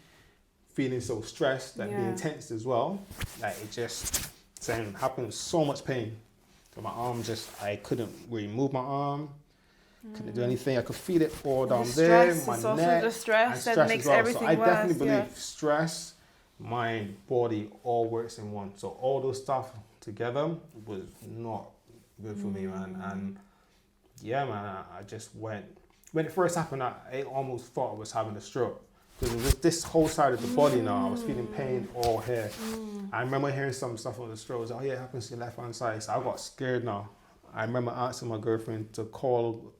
feeling so stressed and being tense as well, like it just happened, so much pain. So my arm I couldn't really move my arm. Couldn't do anything. I could feel it all down there, my neck. Also the stress that makes everything worse. So I worse. definitely believe stress, mind, body, all works in one. So all those stuff together was not good for me, man. And yeah, man, I just went. When it first happened, I almost thought I was having a stroke. Because it was this whole side of the body now. I was feeling pain all here. I remember hearing some stuff on the stroke. I was like, oh yeah, it happens to your left hand side. So I got scared now. I remember asking my girlfriend to call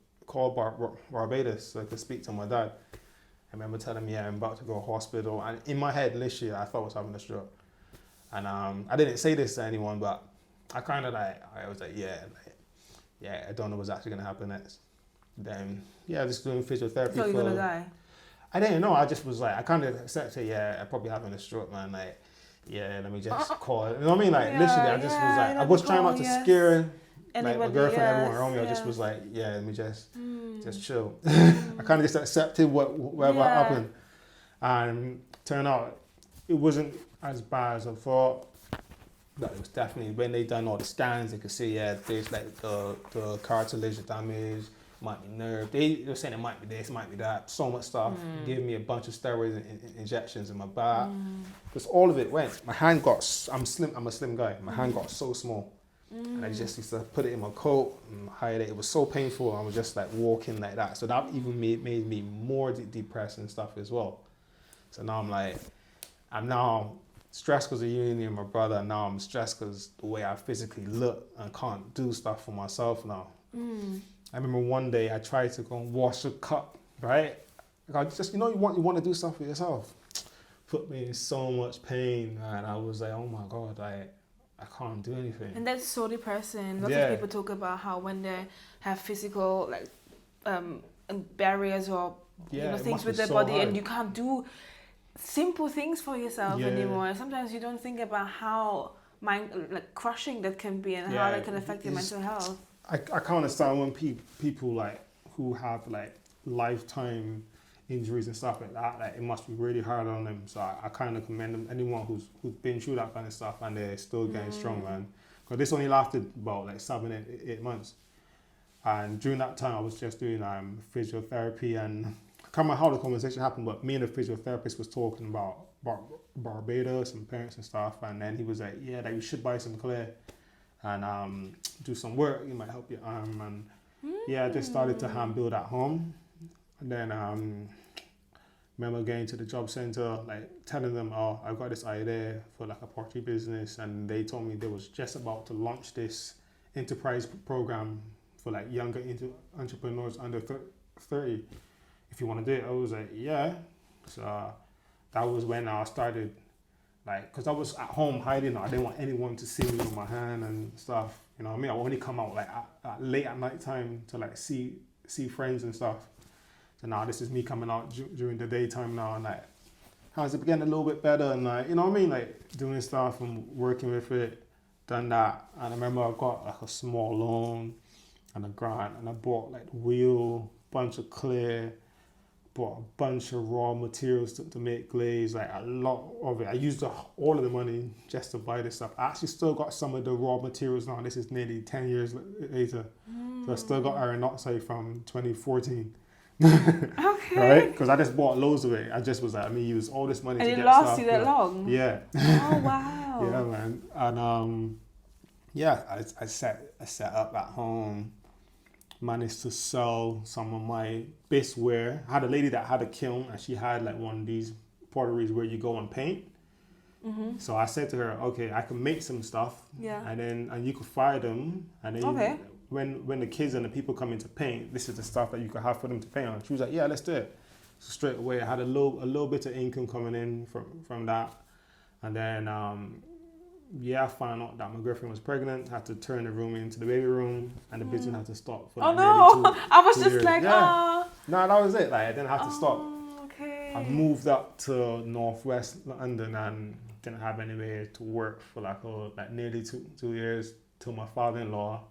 Barbados so I could speak to my dad. I remember telling me, I'm about to go to hospital. And in my head, literally, I thought I was having a stroke. And I didn't say this to anyone, but I kind of I was like, I don't know what's actually going to happen next. Then, just doing physiotherapy. So you're going to die? I didn't know. I just was like, I kind of accepted, I'm probably having a stroke, man. Like, let me just call it. You know what I mean? Like, literally, I just was like, I was trying not to scare like my girlfriend, everyone around me. I just was like, let me just chill. I kind of just accepted whatever happened. And turned out it wasn't as bad as I thought. But it was definitely, when they done all the scans, they could see, there's like the cartilage damage, might be nerve. They were saying it might be this, it might be that, so much stuff. Gave me a bunch of steroid injections in my back. Because all of it went. My hand got, I'm a slim guy. My hand got so small. And I just used to put it in my coat and hide it. It was so painful. I was just like walking like that. So that even made me more depressed and stuff as well. So now I'm now stressed because of uni and my brother. And now I'm stressed because the way I physically look and can't do stuff for myself now. I remember one day I tried to go and wash a cup, right? Like I just, you want to do stuff for yourself. Put me in so much pain, and I was like, oh my God, I can't do anything. And that's so depressing. Lots of people talk about how when they have physical barriers or things with their body, and you can't do simple things for yourself anymore. Sometimes you don't think about how crushing that can be and how that can affect your mental health. I can't understand when people who have lifetime injuries and stuff like that, it must be really hard on them. So I kind of commend them, anyone who's been through that kind of stuff and they're still getting strong, man. Because this only lasted about 7-8 months. And during that time, I was just doing physiotherapy, and I can't remember how the conversation happened, but me and the physiotherapist was talking about Barbados and parents and stuff. And then he was like, that you should buy some clay and do some work. It might help your arm. And I just started to hand build at home. And then remember going to the job center, like telling them, oh, I've got this idea for like a pottery business, and they told me they was just about to launch this enterprise program for like younger entrepreneurs under 30. If you want to do it, I was like, yeah. So that was when I started, like, because I was at home hiding. I didn't want anyone to see me with my hand and stuff. You know what I mean? I only come out like late at night time to like see friends and stuff. So now this is me coming out during the daytime now, and like, how's it getting a little bit better, and like, you know what I mean? Like doing stuff and working with it, done that. And I remember I got like a small loan and a grant, and I bought like wheel, bunch of clay, bought a bunch of raw materials to make glaze, like a lot of it. I used all of the money just to buy this stuff. I actually still got some of the raw materials now. This is nearly 10 years later. So I still got iron oxide from 2014. Okay. Right? Because I just bought loads of it. I just was like, let me use all this money and to it get lasts stuff. you that long? Yeah. Oh, wow. Yeah, man. And yeah, I set up at home. Managed to sell some of my bisware. I had a lady that had a kiln, and she had like one of these potteries where you go and paint. Mm-hmm. So I said to her, okay, I can make some stuff, and you could fire them, and then when the kids and the people come in to paint, this is the stuff that you could have for them to paint on. She was like, yeah, let's do it. So straight away, I had a little bit of income coming in from that, and then I found out that my girlfriend was pregnant. Had to turn the room into the baby room, and the business had to stop for like no! I was just years. like, No, that was it. Like I didn't have to stop. Okay. I moved up to northwest London and didn't have anywhere to work for like nearly two years, till my father-in-law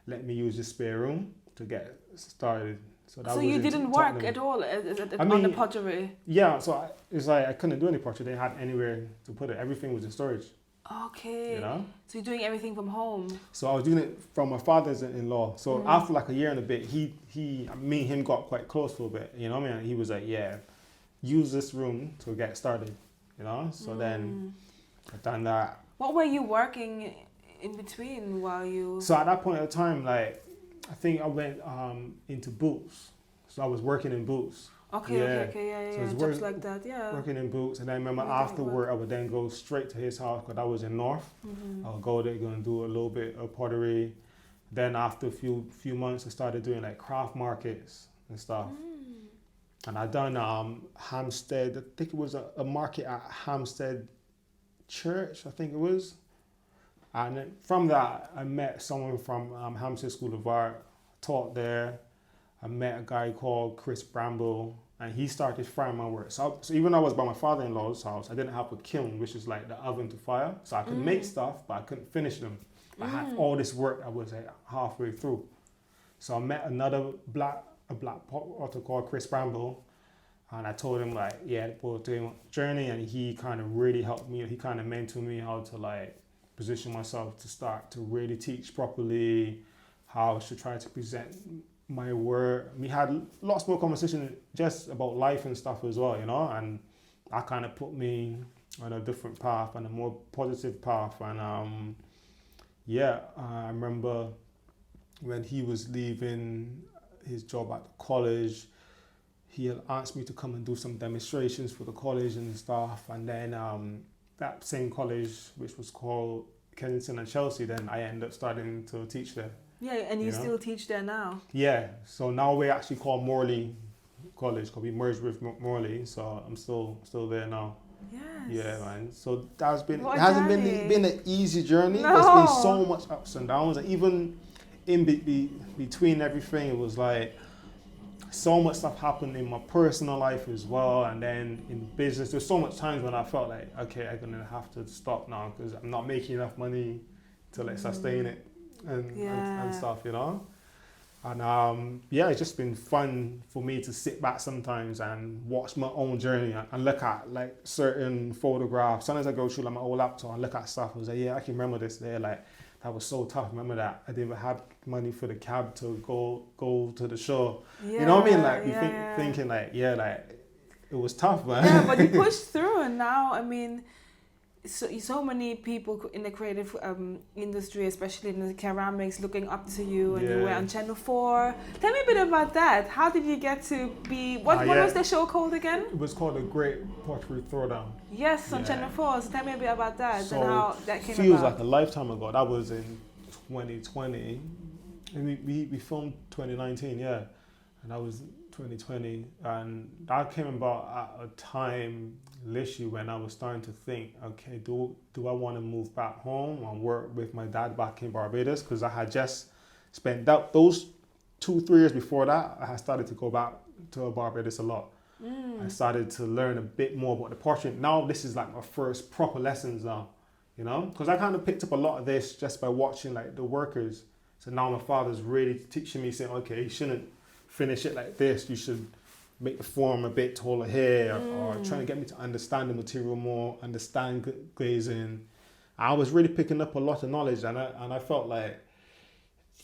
let me use the spare room to get started. So you didn't work at all on the pottery? Yeah, so it's like I couldn't do any pottery. They didn't have anywhere to put it. Everything was in storage. Okay. You know? So you're doing everything from home? So I was doing it from my father's-in-law. So after like a year and a bit, me and him got quite close for a bit. You know what I mean? He was like, yeah, use this room to get started. You know? So then I done that. What were you working in between while you... So at that point in time, like, I think I went into boots. So I was working in boots. Okay, So jobs like that, yeah. Working in boots, and then I remember after work, I would then go straight to his house because I was in North. I would go there, go and do a little bit of pottery. Then after a few months, I started doing like craft markets and stuff. And I done Hampstead. I think it was a market at Hampstead Church. I think it was. And then from that, I met someone from Hampstead School of Art. Taught there. I met a guy called Chris Bramble, and he started frying my work. So even though I was by my father-in-law's house, I didn't have a kiln, which is like the oven to fire. So I could make stuff, but I couldn't finish them. I had all this work I was like halfway through. So I met another black potter called Chris Bramble, and I told him like, yeah, we're doing a journey, and he kind of really helped me. He kind of mentored me how to like position myself to start to really teach properly, how I should try to present my work. We had lots more conversation just about life and stuff as well, you know, and that kind of put me on a different path and a more positive path. And I remember when he was leaving his job at the college, he had asked me to come and do some demonstrations for the college and stuff. And then that same college, which was called Kensington and Chelsea, then I ended up starting to teach there. Yeah, and you still teach there now? Yeah, so now we actually call Morley College because we merged with Morley, so I'm still there now. Yes. Yeah, man. So that's been, What it hasn't journey. been an easy journey. No. There's been so much ups and downs, and even in between everything, it was like so much stuff happened in my personal life as well, and then in business. There's so much times when I felt like, okay, I'm gonna have to stop now because I'm not making enough money to like sustain it. And stuff, you know, and it's just been fun for me to sit back sometimes and watch my own journey and look at like certain photographs. Sometimes I go through like my old laptop and look at stuff. I was like, yeah, I can remember this there. Like that was so tough. Remember that I didn't have money for the cab to go to the show. Yeah, you know what I mean? Like thinking like, like it was tough, man. Yeah, but you pushed through, and now I mean, so many people in the creative industry, especially in the ceramics, looking up to you, and you were on Channel 4. Tell me a bit about that. How did you get to be... What was the show called again? It was called The Great Pottery Throwdown. Yes, on Channel 4. So tell me a bit about that and how that came about. Feels like a lifetime ago. That was in 2020. And we filmed 2019, yeah. And that was 2020. And that came about at a time, literally, when I was starting to think, okay, do I want to move back home and work with my dad back in Barbados? Because I had just spent those 2-3 years before that, I had started to go back to Barbados a lot. I started to learn a bit more about the pottery. Now this is like my first proper lessons now, you know? Because I kind of picked up a lot of this just by watching like the workers. So now my father's really teaching me, saying, okay, you shouldn't finish it like this. You should make the form a bit taller here, or trying to get me to understand the material more, understand glazing. I was really picking up a lot of knowledge, and I felt like,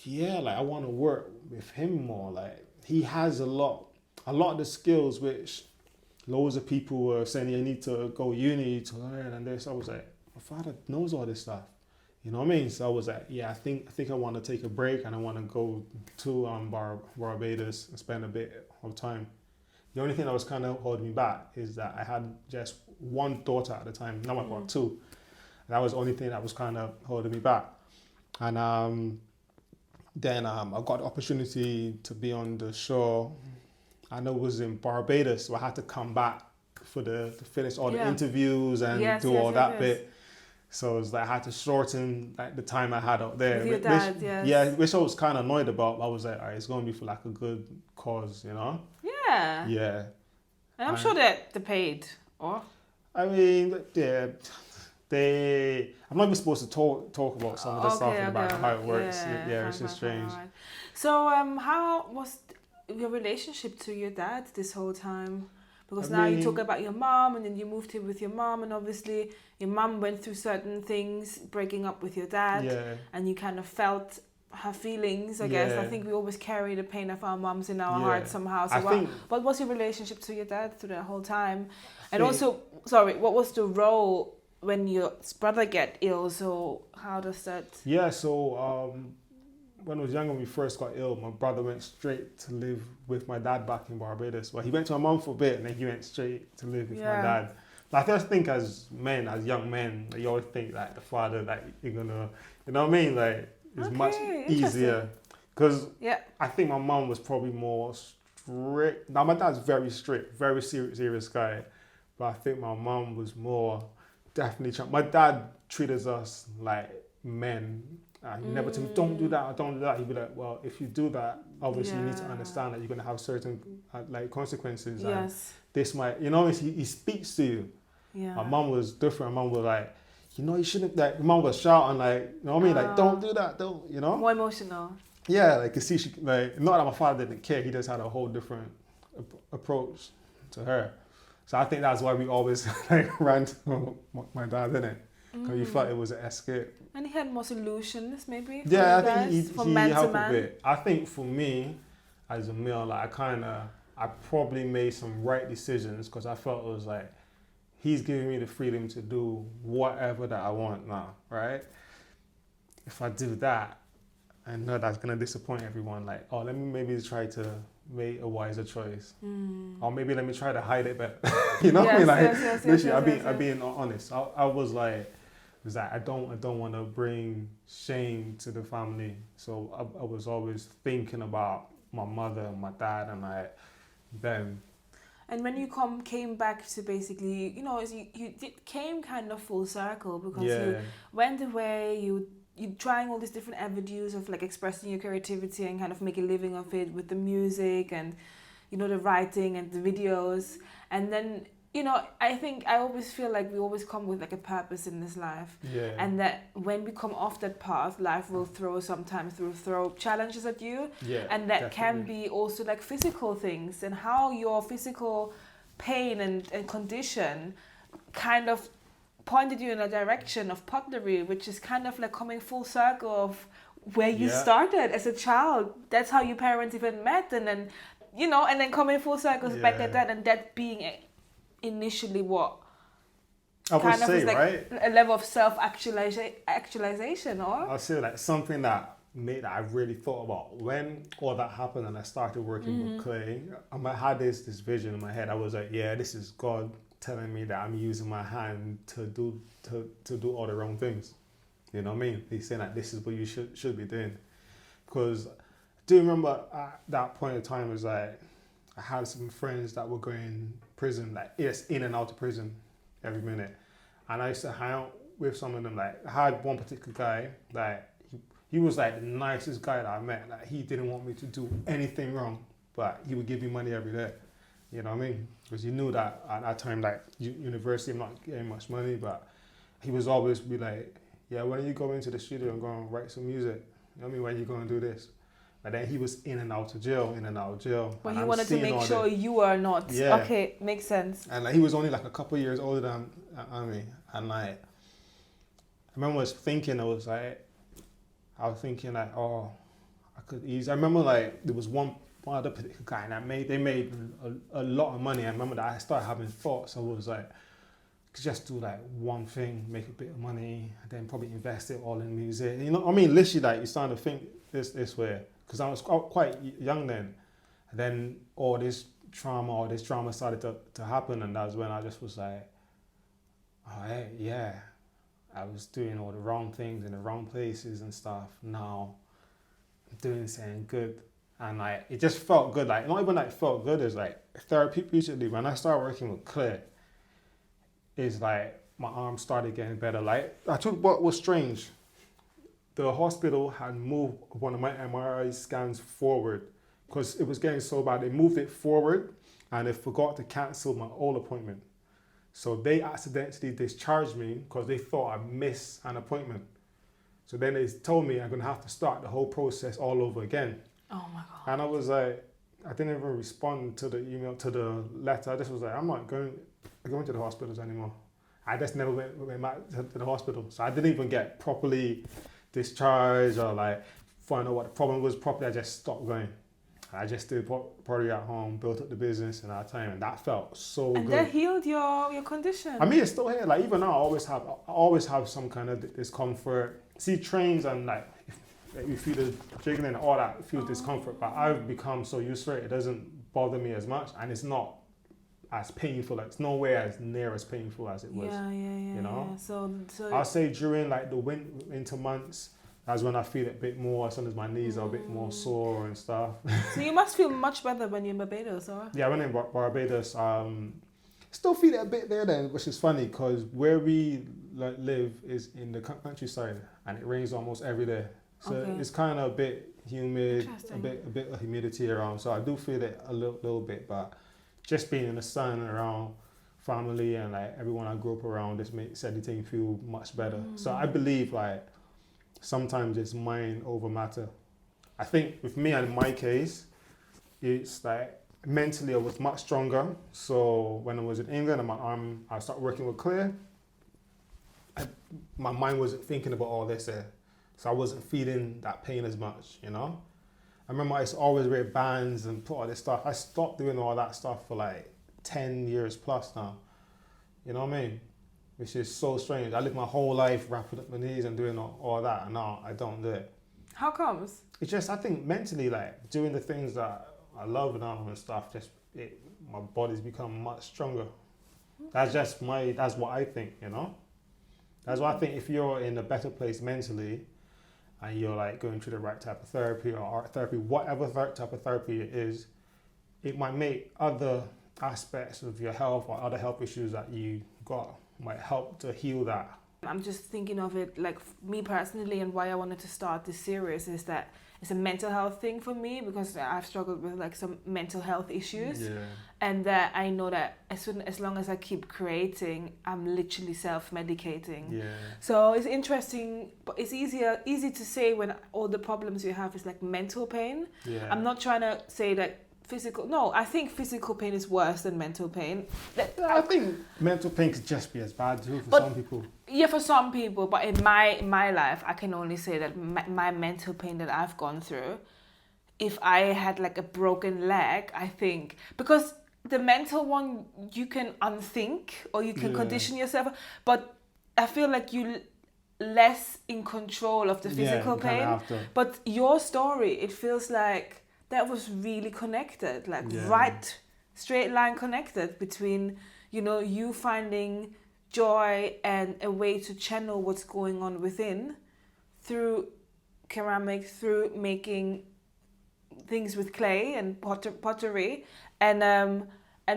yeah, like I want to work with him more. Like he has a lot of the skills which loads of people were saying you need to go uni to learn and this. I was like, my father knows all this stuff. You know what I mean? So I was like, yeah, I think I want to take a break, and I want to go to Barbados and spend a bit of time. The only thing that was kind of holding me back is that I had just one daughter at the time. Now I've got 2. That was the only thing that was kind of holding me back. And then I got the opportunity to be on the show. I know it was in Barbados, so I had to come back to finish all the interviews and do all that bit. So it was like I had to shorten like the time I had out there. With your dad, Yeah, which I was kind of annoyed about. I was like, all right, it's going to be for like a good cause, you know? Yeah. Yeah. And I'm sure that they paid, or? I mean, yeah, I'm not even supposed to talk about some of the stuff about how it works. Yeah, it's just strange. Right. So how was your relationship to your dad this whole time? Because now you talk about your mom, and then you moved here with your mom, and obviously your mom went through certain things, breaking up with your dad, and you kind of felt her feelings, I guess. I think we always carry the pain of our moms in our hearts somehow. So what was your relationship to your dad through that whole time? And also, what was the role when your brother get ill? So how does that... Yeah, so when I was younger, when we first got ill, my brother went straight to live with my dad back in Barbados. Well, he went to my mum for a bit, and then he went straight to live with my dad. But I just think as young men, you always think like the father, like you're gonna, you know what I mean? Like it's much easier. Because I think my mum was probably more strict. Now my dad's very strict, very serious guy. But I think my mum was more definitely... My dad treated us like men. He never told me, don't do that. He'd be like, well, if you do that, obviously you need to understand that you're going to have certain like consequences. And this might, you know, he speaks to you. Yeah. My mum was different. My mum was like, you know, you shouldn't, like, my mum was shouting, like, you know what I mean? Like, don't do that, don't, you know? More emotional. Yeah, like, you see, like, not that my father didn't care, he just had a whole different approach to her. So I think that's why we always, like, ran to my dad, didn't it? Because we felt it was an escape. And he had more solutions, maybe? Yeah, I think he helped a bit. I think for me, as a male, like, I probably made some right decisions because I felt it was like, he's giving me the freedom to do whatever that I want now, right? If I do that, I know that's going to disappoint everyone. Like, oh, let me maybe try to make a wiser choice. Or maybe let me try to hide it better. You know what I mean? Like, literally, I'm being honest. I was like, I don't want to bring shame to the family. So I was always thinking about my mother and my dad and like them. And when you came back to basically, you know, you came kind of full circle because you went away, you trying all these different avenues of like expressing your creativity and kind of make a living of it with the music and, you know, the writing and the videos. And then, you know, I always feel like we always come with like a purpose in this life. Yeah. And that when we come off that path, life will sometimes throw challenges at you. Yeah, and that can be also like physical things, and how your physical pain and condition kind of pointed you in a direction of pottery, which is kind of like coming full circle of where you started as a child. That's how your parents even met, and then, you know, and then coming full circles back at that, and that being initially what I would kind of say, is like right? a level of self-actualization, or? I'll say like something that I really thought about when all that happened and I started working with clay. I had this vision in my head. I was like, yeah, this is God telling me that I'm using my hand to do all the wrong things. You know what I mean? He's saying that this is what you should be doing. Because I do remember at that point in time, it was like I had some friends that were going prison, like yes, in and out of prison every minute. And I used to hang out with some of them. Like I had one particular guy, like he was like the nicest guy that I met. Like he didn't want me to do anything wrong, but he would give me money every day. You know what I mean? Because he knew that at that time, like university, I'm not getting much money, but he was always be like, yeah, when you go into the studio and go and write some music, you know what I mean? When you go and do this? But then he was in and out of jail. But he wanted to make sure you are not. Yeah. Okay, makes sense. And like, he was only like a couple of years older than me. And like, I remember I was thinking like, oh, I could easily. I remember like there was one other particular guy and they made a lot of money. I remember that I started having thoughts. I was like, could just do like one thing, make a bit of money, and then probably invest it all in music. You know, I mean, literally, like you're starting to think this way. Because I was quite young then, and then all this drama started to happen, and that's when I just was like, oh hey, yeah, I was doing all the wrong things in the wrong places and stuff. Now I'm doing something good, and like it just felt good. Like not even like felt good. It's like therapeutically when I started working with Claire, it's like my arm started getting better. Like I took what was strange. The hospital had moved one of my MRI scans forward because it was getting so bad. They moved it forward and they forgot to cancel my old appointment. So they accidentally discharged me because they thought I missed an appointment. So then they told me I'm going to have to start the whole process all over again. Oh my God. And I was like, I didn't even respond to the email, to the letter. I just was like, I'm not going to the hospitals anymore. I just never went back to the hospital. So I didn't even get properly discharge or like find out what the problem was properly. I just stopped going. I just did pottery at home, built up the business in our time, and that felt so good. And that healed your condition. I mean, it's still here. Like even now, I always have some kind of discomfort. See trains and like if you feel the jiggling and all that, it feels discomfort. But I've become so used to it, it doesn't bother me as much, and it's not as painful. Like, it's nowhere as near as painful as it was. Yeah. You know. Yeah. So I'll say during like the winter months, that's when I feel it a bit more. As soon as my knees are a bit more sore and stuff. So you must feel much better when you're in Barbados, or? Yeah, when in Barbados, still feel it a bit there then, which is funny because where we live is in the countryside and it rains almost every day. So it's kind of a bit humid, a bit of humidity around. So I do feel it a little bit, but just being in the sun around family and like everyone I grew up around just makes everything feel much better. So I believe like sometimes it's mind over matter. I think with me and in my case, it's like mentally I was much stronger. So when I was in England and I started working with Claire, my mind wasn't thinking about all this there. So I wasn't feeling that pain as much, you know? I remember I used to always wear bands and put all this stuff. I stopped doing all that stuff for like 10 years plus now. You know what I mean? Which is so strange. I lived my whole life wrapping up my knees and doing all that, and now I don't do it. How comes? It's just, I think mentally, like doing the things that I love now and stuff, my body's become much stronger. That's what I think, you know? That's why I think if you're in a better place mentally, and you're like going through the right type of therapy or art therapy, whatever type of therapy it is, it might make other aspects of your health or other health issues that you got might help to heal that. I'm just thinking of it like me personally, and why I wanted to start this series is that it's a mental health thing for me because I've struggled with like some mental health issues. Yeah. And that I know that as long as I keep creating, I'm literally self-medicating. Yeah. So it's interesting, but it's easy to say when all the problems you have is like mental pain. Yeah. I'm not trying to say that I think physical pain is worse than mental pain. I think mental pain could just be as bad too for some people. Yeah, for some people, but in my life, I can only say that my mental pain that I've gone through, if I had like a broken leg, I think, because the mental one you can unthink or you can condition yourself, but I feel like you less in control of the physical pain. But your story, it feels like that was really connected, like right straight line connected between, you know, you finding joy and a way to channel what's going on within through ceramics, through making things with clay and pottery, and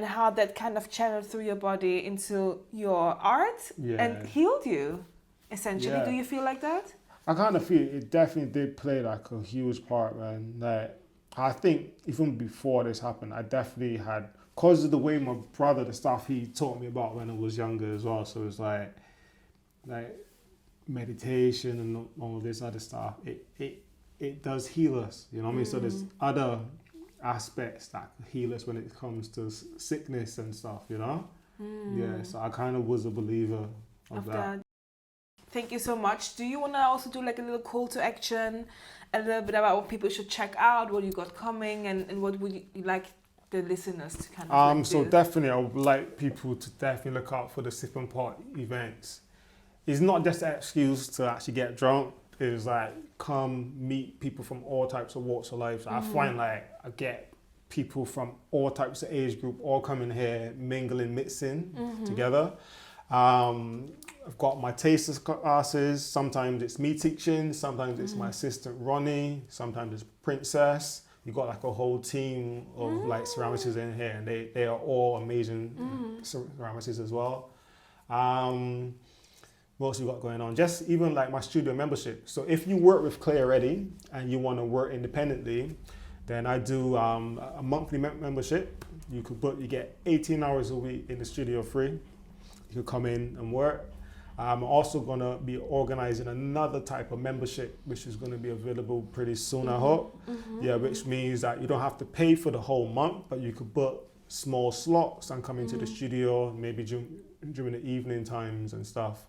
how that kind of channeled through your body into your art and healed you, essentially. Do you feel like that? I kind of feel it definitely did play like a huge part, man. Like, I think even before this happened, I definitely had, because of the way my brother, the stuff he taught me about when I was younger as well. So it's like meditation and all of this other stuff. It does heal us, you know what I mean? So there's other aspects that heal us when it comes to sickness and stuff, you know? Yeah, so I kind of was a believer of that. Thank you so much. Do you want to also do like a little call to action, a little bit about what people should check out, what you got coming, and what would you like the listeners to kind of so definitely I would like people to definitely look out for the Sip and Pot events. It's not just an excuse to actually get drunk. It's like come meet people from all types of walks of life. So I find like I get people from all types of age group all coming here, mingling, mixing together. I've got my tasters classes. Sometimes it's me teaching. Sometimes it's my assistant Ronnie. Sometimes it's Princess. You got like a whole team of like ceramicists in here, and they are all amazing ceramicists as well. What else you got going on? Just even like my studio membership. So if you work with clay already and you want to work independently, then I do a monthly membership. You could book. You get 18 hours a week in the studio free. You could come in and work. I'm also going to be organizing another type of membership, which is going to be available pretty soon, I hope. Yeah, which means that you don't have to pay for the whole month, but you could book small slots and come into the studio maybe during the evening times and stuff.